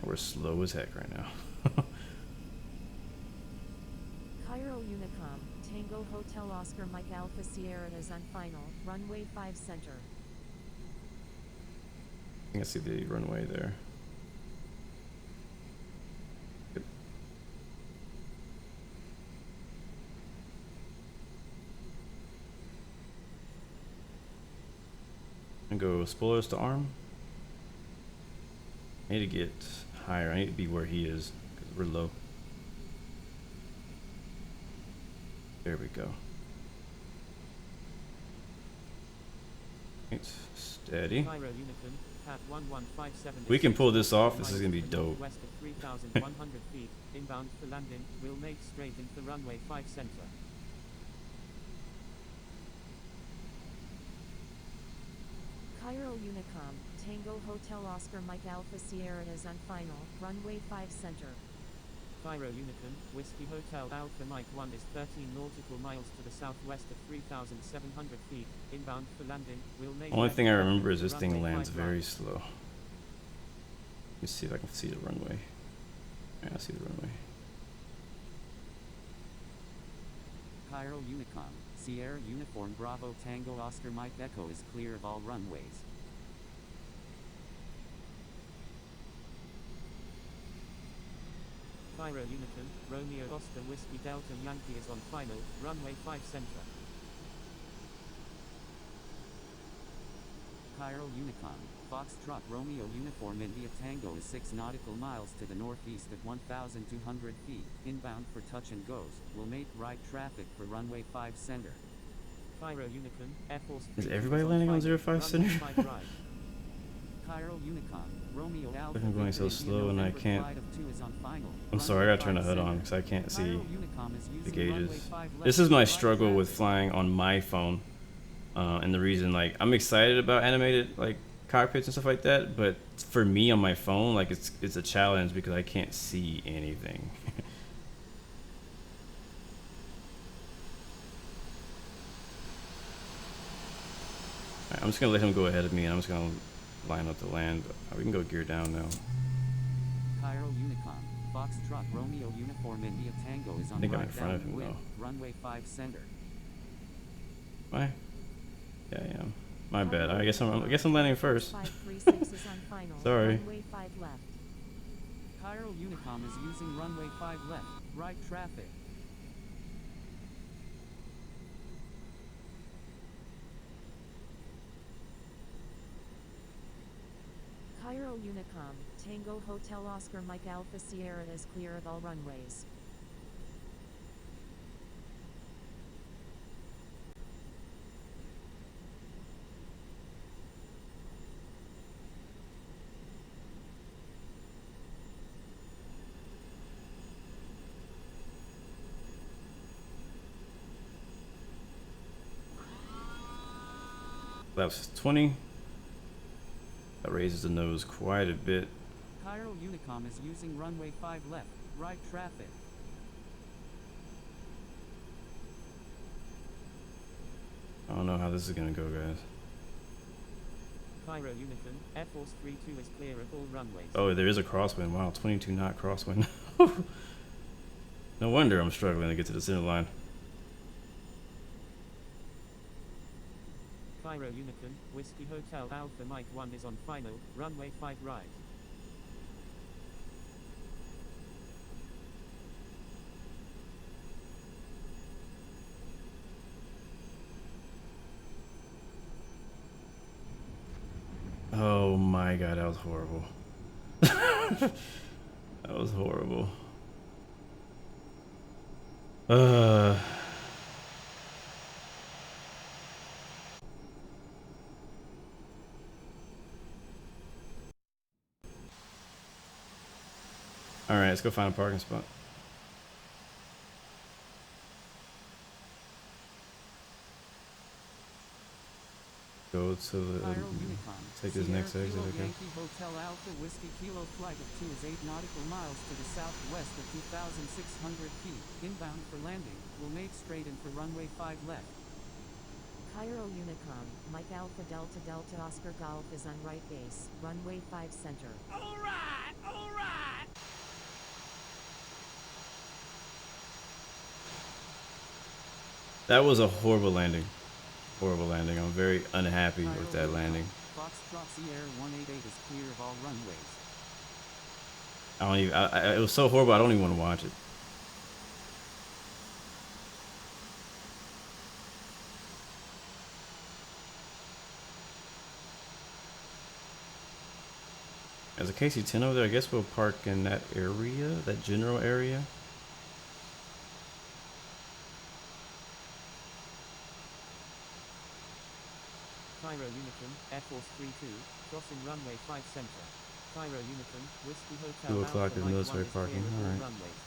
We're slow as heck right now. Cairo Unicom, Tango Hotel Oscar Mike Alpha Sierra is on final. Runway 5 center. I can see the runway there. Good. And go spoilers to arm. I need to get higher. I need to be where he is, because we're low. There we go. It's steady. We can pull this off. This is gonna be dope. West of 3,100 feet, inbound for landing, will make straight into runway 5 center. Cairo Unicom, Tango Hotel Oscar Mike Alpha Sierra is on final. Runway 5 center. Cairo Unicom, Whiskey Hotel Alpha Mike 1 is 13 nautical miles to the southwest of 3,700 feet, inbound for landing, will make... Only thing I remember is this thing lands very slow. Let me see if I can see the runway. Yeah, I see the runway. Cairo Unicom, Sierra Uniform Bravo Tango Oscar Mike Echo is clear of all runways. Cairo Unicom, Romeo Oscar Whiskey Delta Yankee is on final, runway 5 center. Cairo Unicom, Foxtrot Romeo Uniform India Tango is 6 nautical miles to the northeast at 1,200 feet, inbound for touch and goes, will make right traffic for runway 5 center. Cairo Unicom, Air Force Is everybody landing on 05 center? Cairo Unicom, Romeo Alpha I'm going so slow and I can't. I'm sorry, I gotta turn the HUD on because I can't see the gauges. This is my struggle with flying on my phone, and the reason, like, I'm excited about animated like cockpits and stuff like that, but for me on my phone, like, it's a challenge because I can't see anything. Alright, I'm just gonna let him go ahead of me, and I'm just gonna line up the land. We can go gear down now. Cairo Unicom, Foxtrot Romeo Uniform India Tango is on I think I'm right in front of him downwind, though. runway 5 center. Why? Yeah, I am. My bad. I guess I'm landing first. 536 is on final. Sorry. Runway 5 left. Cairo Unicom is using runway 5 left, right traffic. Cairo Unicom, Tango Hotel Oscar Mike Alpha Sierra is clear of all runways. Flaps 20. That raises the nose quite a bit. Cairo Unicom is using runway 5 left, right traffic. I don't know how this is gonna go, guys. Cairo Unicom, Air Force 32 is clear of all runways. Oh, there is a crosswind. Wow, 22 knot crosswind. No wonder I'm struggling to get to the center line. Cairo Unicom, Whiskey Hotel Alpha Mike 1 is on final, runway 5 right. Oh my god, that was horrible. That was horrible. Alright, let's go find a parking spot. Go to the Cairo Unicom, take this Sierra next exit, Kilo okay? Yankee Hotel Alpha Whiskey Kilo flight of 2 is 8 nautical miles to the southwest at 2,600 feet. Inbound for landing, will make straight in for runway 5 left. Cairo Unicom, Mike Alpha Delta Delta Oscar Golf is on right base, runway 5 center. Alright, alright! That was a horrible landing. Horrible landing. I'm very unhappy Cairo with that Unicom, landing. Foxtrot Sierra 188 is clear of all runways. I don't even. It was so horrible. I don't even want to watch it. There's a KC-10 over there. I guess we'll park in that area, that general area. Cairo Unicom, Air Force 32, crossing runway 5 center. Cairo Unicom, Whiskey Hotel 2 o'clock Alpha is Mike military 1 is parking, clear of all alright. runways.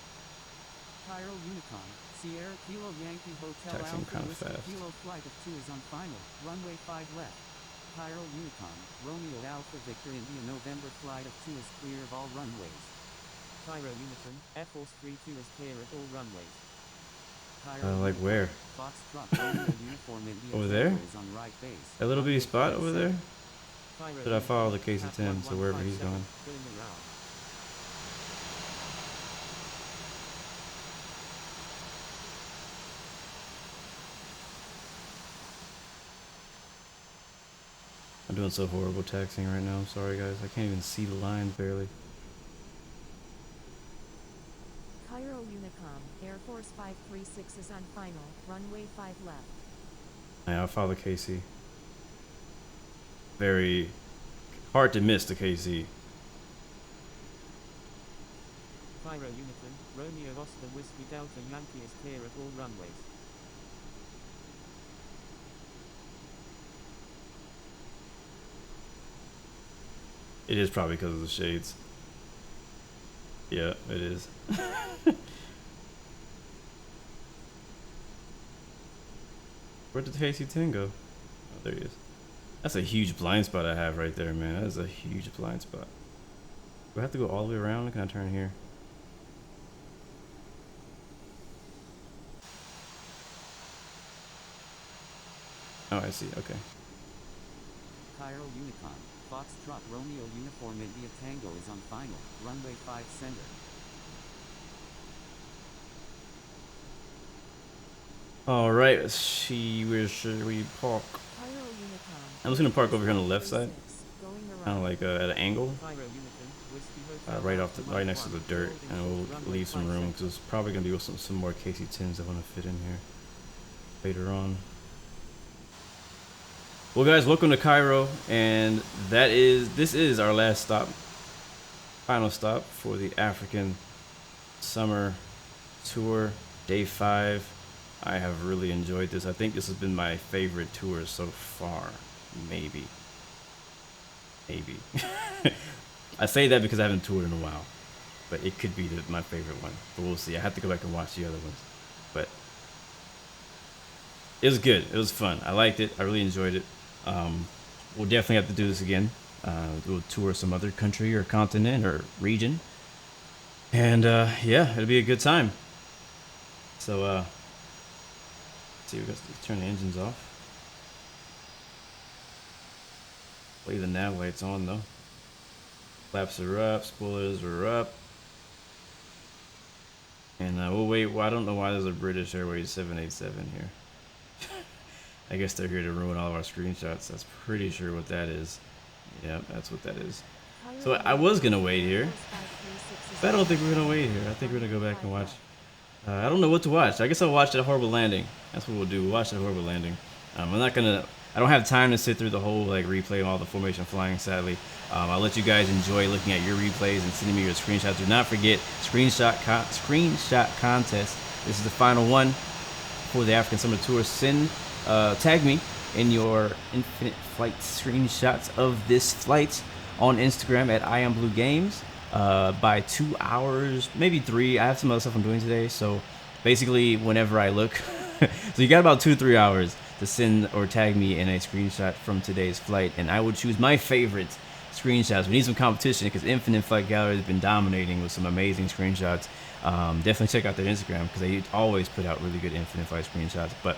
Cairo Unicom, Sierra Kilo Yankee Hotel Taxiing Alpha kinda Whiskey fast. Kilo flight of 2 is on final, runway 5 left. Cairo Unicom, Romeo Alpha Victor India November flight of 2 is clear of all runways. Cairo Unicom, Air Force 32 is clear of all runways. Cairo Like Unicom, where? Foxtrot Romeo Uniform India Over there? Tango is on right base. That little bitty runway spot 5 over there? Cairo Should I follow the Unicom, KC-10 to wherever he's 1157, going? going around. I'm doing so horrible taxiing right now. I'm sorry, guys. I can't even see the lines barely. Cairo Unicom, Air Force 536 is on final, runway 5 left. Yeah, I'll follow the KC. Very hard to miss the KC. Cairo Unicom, Romeo Oscar Whiskey Delta Yankee is clear of all runways. It is probably because of the shades. Yeah, it is. Where did the KC-10 go? Oh, there he is. That's a huge blind spot I have right there, man. That is a huge blind spot. Do I have to go all the way around? Can I turn here? Oh, I see. Okay. Cairo Unicom, Foxtrot Romeo Uniform India Tango is on final, runway 5 center. All right. Let's see. Where should we park? Cairo Unicom. I'm just gonna park over here on the left side, 36, going kind of around. like at an angle, Cairo Unicom, Whiskey Hotel right off Alpha right Mike next to 1 the dirt, holding and short we'll runway leave some 5 room center. because there's probably gonna be some more KC-10s that want to fit in here later on. Well, guys, welcome to Cairo, and this is our last stop, final stop for the African summer tour, day 5. I have really enjoyed this. I think this has been my favorite tour so far. Maybe. I say that because I haven't toured in a while, but it could be my favorite one. But we'll see. I have to go back and watch the other ones. But it was good. It was fun. I liked it. I really enjoyed it. We'll definitely have to do this again. We'll tour some other country or continent or region. And yeah, it'll be a good time. So, let's see, we got to turn the engines off. Leave the nav lights on though. Flaps are up, spoilers are up. And we'll wait. Well, I don't know why there's a British Airways 787 here. I guess they're here to ruin all of our screenshots. That's pretty sure what that is. Yep, that's what that is. So I was gonna wait here, but I don't think we're gonna wait here. I think we're gonna go back and watch. I don't know what to watch. I guess I'll watch that horrible landing. That's what we'll do. We'll watch that horrible landing. I'm not gonna. I don't have time to sit through the whole like replay of all the formation flying. Sadly, I'll let you guys enjoy looking at your replays and sending me your screenshots. Do not forget screenshot contest. This is the final one for the African Summer Tour. Tag me in your infinite flight screenshots of this flight on Instagram at IamBlueGames by 2 hours, maybe 3. I have some other stuff I'm doing today, so basically whenever I look, so you got about 2 to 3 hours to send or tag me in a screenshot from today's flight, and I will choose my favorite screenshots. We need some competition because Infinite Flight Gallery has been dominating with some amazing screenshots. Definitely check out their Instagram because they always put out really good Infinite Flight screenshots. But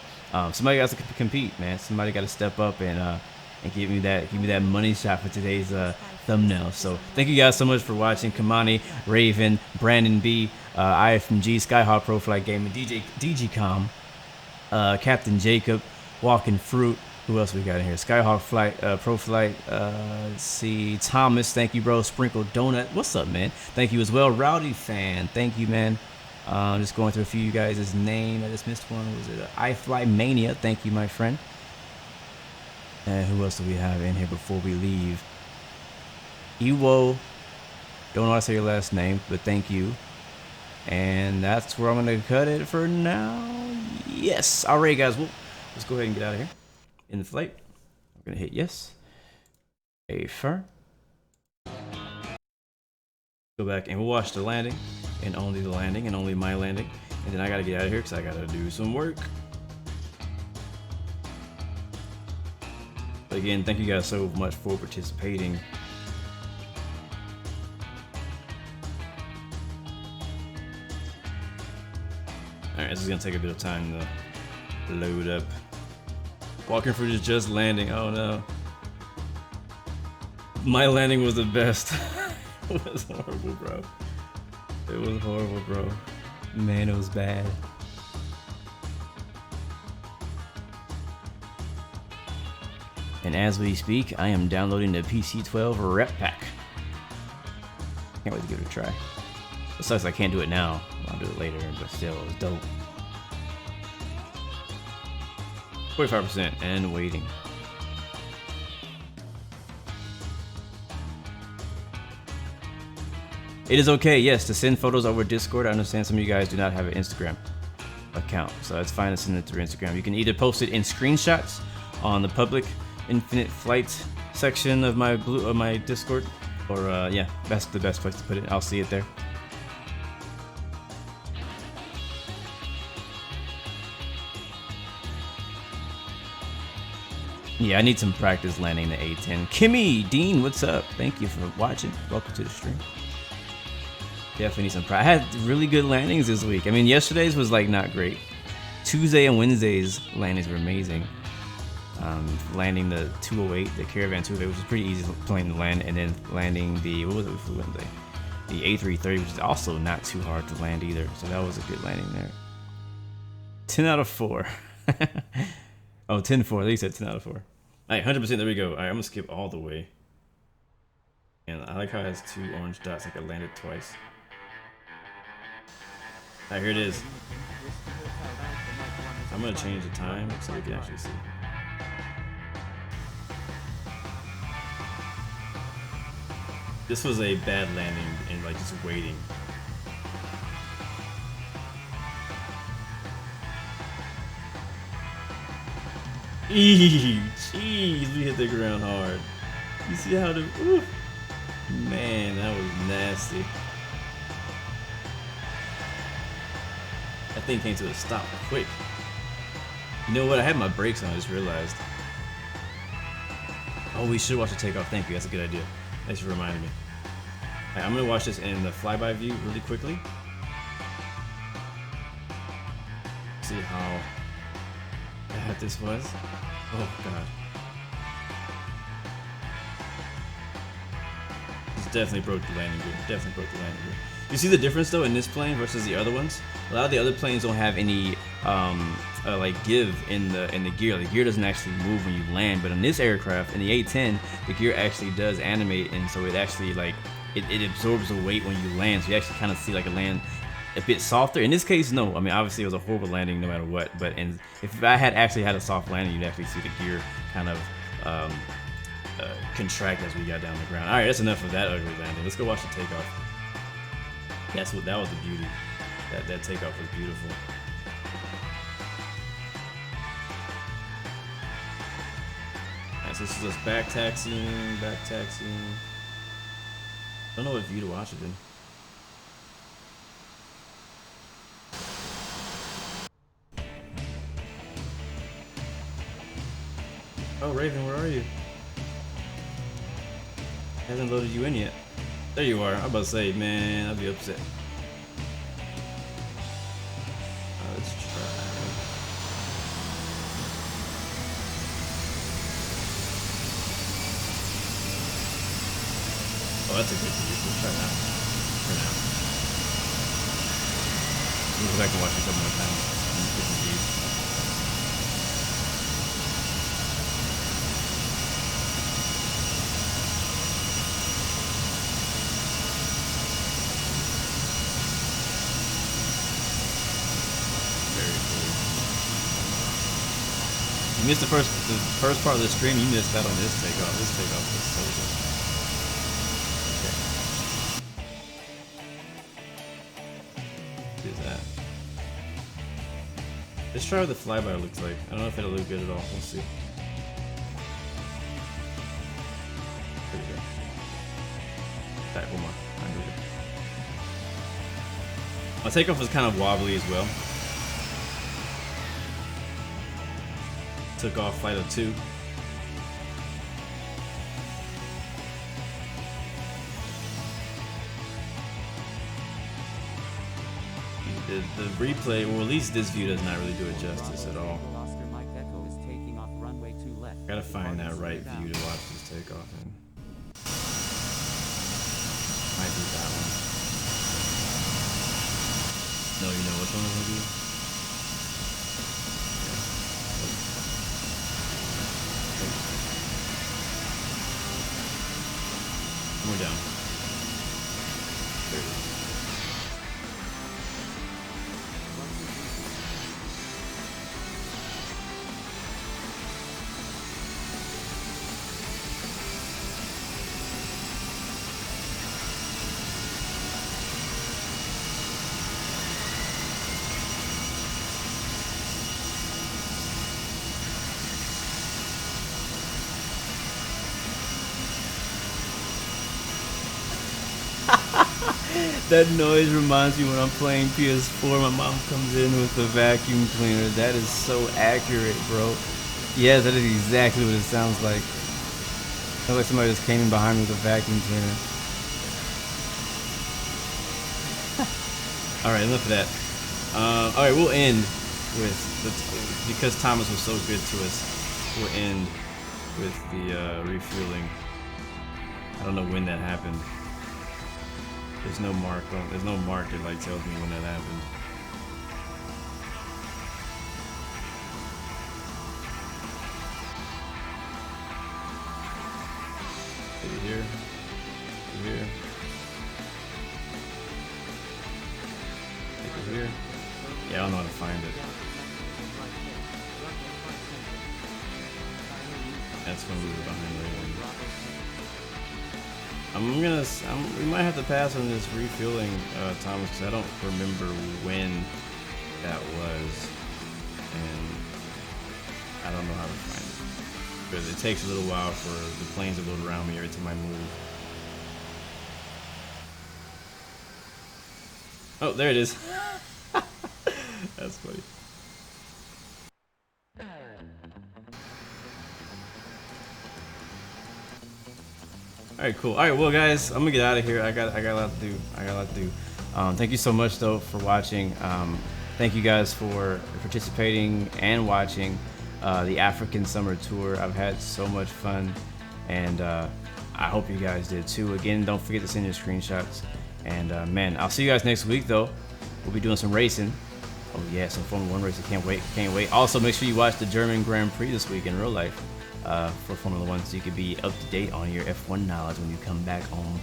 somebody got to compete, man. Somebody got to step up and give me that money shot for today's thumbnail. So thank you guys so much for watching. Kamani, Raven, Brandon B, IFMG, Skyhawk Pro Flight Gaming, DGCom, Captain Jacob, Walking Fruit. Who else we got in here? Skyhawk Flight, Pro Flight. Let's see. Thomas, thank you, bro. Sprinkle Donut. What's up, man? Thank you as well. Rowdy Fan. Thank you, man. Just going through a few of you guys' name. I just missed one. Was it iFly Mania? Thank you, my friend. And who else do we have in here before we leave? Ewo. Don't know how to say your last name, but thank you. And that's where I'm going to cut it for now. Yes. All right, guys. Well, let's go ahead and get out of here. In the flight, we're gonna hit yes. Go back and we'll watch the landing, and only the landing, and only my landing, and then I gotta get out of here because I gotta do some work. But again, thank you guys so much for participating. All right, this is gonna take a bit of time to load up. Walking Fruit is just landing. Oh no. My landing was the best. It was horrible, bro. It was horrible, bro. Man, it was bad. And as we speak, I am downloading the PC-12 Rep Pack. Can't wait to give it a try. It sucks I can't do it now. I'll do it later, but still, it was dope. 45% and waiting. It is okay, yes, to send photos over Discord. I understand some of you guys do not have an Instagram account, so it's fine to send it through Instagram. You can either post it in screenshots on the public Infinite Flight section of my Discord, or yeah, that's the best place to put it. I'll see it there. Yeah, I need some practice landing the A10. Kimmy, Dean, what's up? Thank you for watching. Welcome to the stream. Definitely need some practice. I had really good landings this week. I mean, yesterday's was like not great. Tuesday and Wednesday's landings were amazing. Landing the 208, the Caravan 208, which was pretty easy plane to land, and then landing the, what was it for Wednesday? The A330, which is also not too hard to land either. So that was a good landing there. 10 out of 4. Oh, 10-4. They said 10 out of 4. All right, 100%. There we go. All right, I'm gonna skip all the way. And I like how it has 2 orange dots, like I landed twice. All right, here it is. I'm gonna change the time so we can actually see. This was a bad landing and like just waiting. Eee, jeez, we hit the ground hard. You see how the, ooh, man, that was nasty. That thing came to a stop quick. You know what? I had my brakes on. I just realized. Oh, we should watch the takeoff. Thank you. That's a good idea. Thanks for reminding me. Right, I'm gonna watch this in the flyby view really quickly. See how bad this was. Oh god. This definitely broke the landing gear. Definitely broke the landing gear. You see the difference though in this plane versus the other ones? A lot of the other planes don't have any like give in the gear. The gear doesn't actually move when you land, but in this aircraft, in the A10, the gear actually does animate, and so it actually like it absorbs the weight when you land. So you actually kind of see like a land a bit softer. In this case, no. I mean, obviously it was a horrible landing no matter what. But if I had actually had a soft landing, you'd actually see the gear kind of contract as we got down the ground. All right, that's enough of that ugly landing. Let's go watch the takeoff. That was the beauty. That takeoff was beautiful. Alright, so this is just back taxiing. I don't know what view to watch it in. Oh, Raven, where are you? Hasn't loaded you in yet. There you are. I'm about to say, man, I'd be upset. Let's try. Oh, that's a good view. Let's try that for now. We'll go back and watch it a couple more times. Different views. You missed the first part of the stream. You missed that on this takeoff. This takeoff was so good. Okay. Do that. Let's try what the flyby looks like. I don't know if it'll look good at all. We'll see. There we go. Alright, one more. Alright, here we go. My takeoff was kind of wobbly as well. Took off flight of 2. The replay, or at least this view, does not really do it justice at all. Gotta find that right view to watch this takeoff in. Might be that one. No, you know which one it will be? We're down. There it is. That noise reminds me when I'm playing PS4, my mom comes in with the vacuum cleaner. That is so accurate, bro. Yes, that is exactly what it sounds like. Sounds like somebody just came in behind me with a vacuum cleaner. Alright, enough of that. Alright, we'll end with, because Thomas was so good to us, we'll end with the refueling. I don't know when that happened. There's no mark that like tells me when that happened. Maybe here. Maybe here. Maybe here. Yeah, I don't know how to find it. That's when we were behind Raven. We might have to pass on this refueling, Thomas, because I don't remember when that was, and I don't know how to find it. Because it takes a little while for the planes to load around me every time I move. Oh, there it is. That's funny. All right, cool. All right, well, guys, I'm gonna get out of here. I got a lot to do. Thank you so much though for watching. Thank you guys for participating and watching the African Summer Tour. I've had so much fun, and I hope you guys did too. Again, don't forget to send your screenshots. And man, I'll see you guys next week though. We'll be doing some racing. Oh yeah, some Formula 1 racing. Can't wait. Also, make sure you watch the German Grand Prix this week in real life for Formula 1, so you can be up to date on your F1 knowledge when you come back on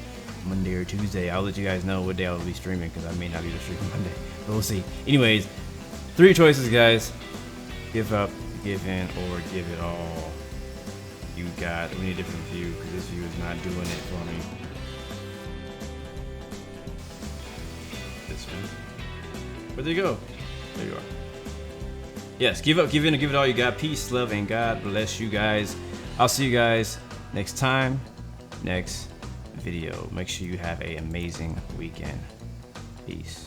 Monday or Tuesday. I'll let you guys know what day I'll be streaming, because I may not be able to stream Monday, but we'll see. Anyways, 3 choices, guys. Give up, give in, or give it all. We need a different view, because this view is not doing it for me. This one. Where'd they go? There you are. Yes, give up, give in, and give it all you got. Peace, love, and God bless you guys. I'll see you guys next time, next video. Make sure you have an amazing weekend. Peace.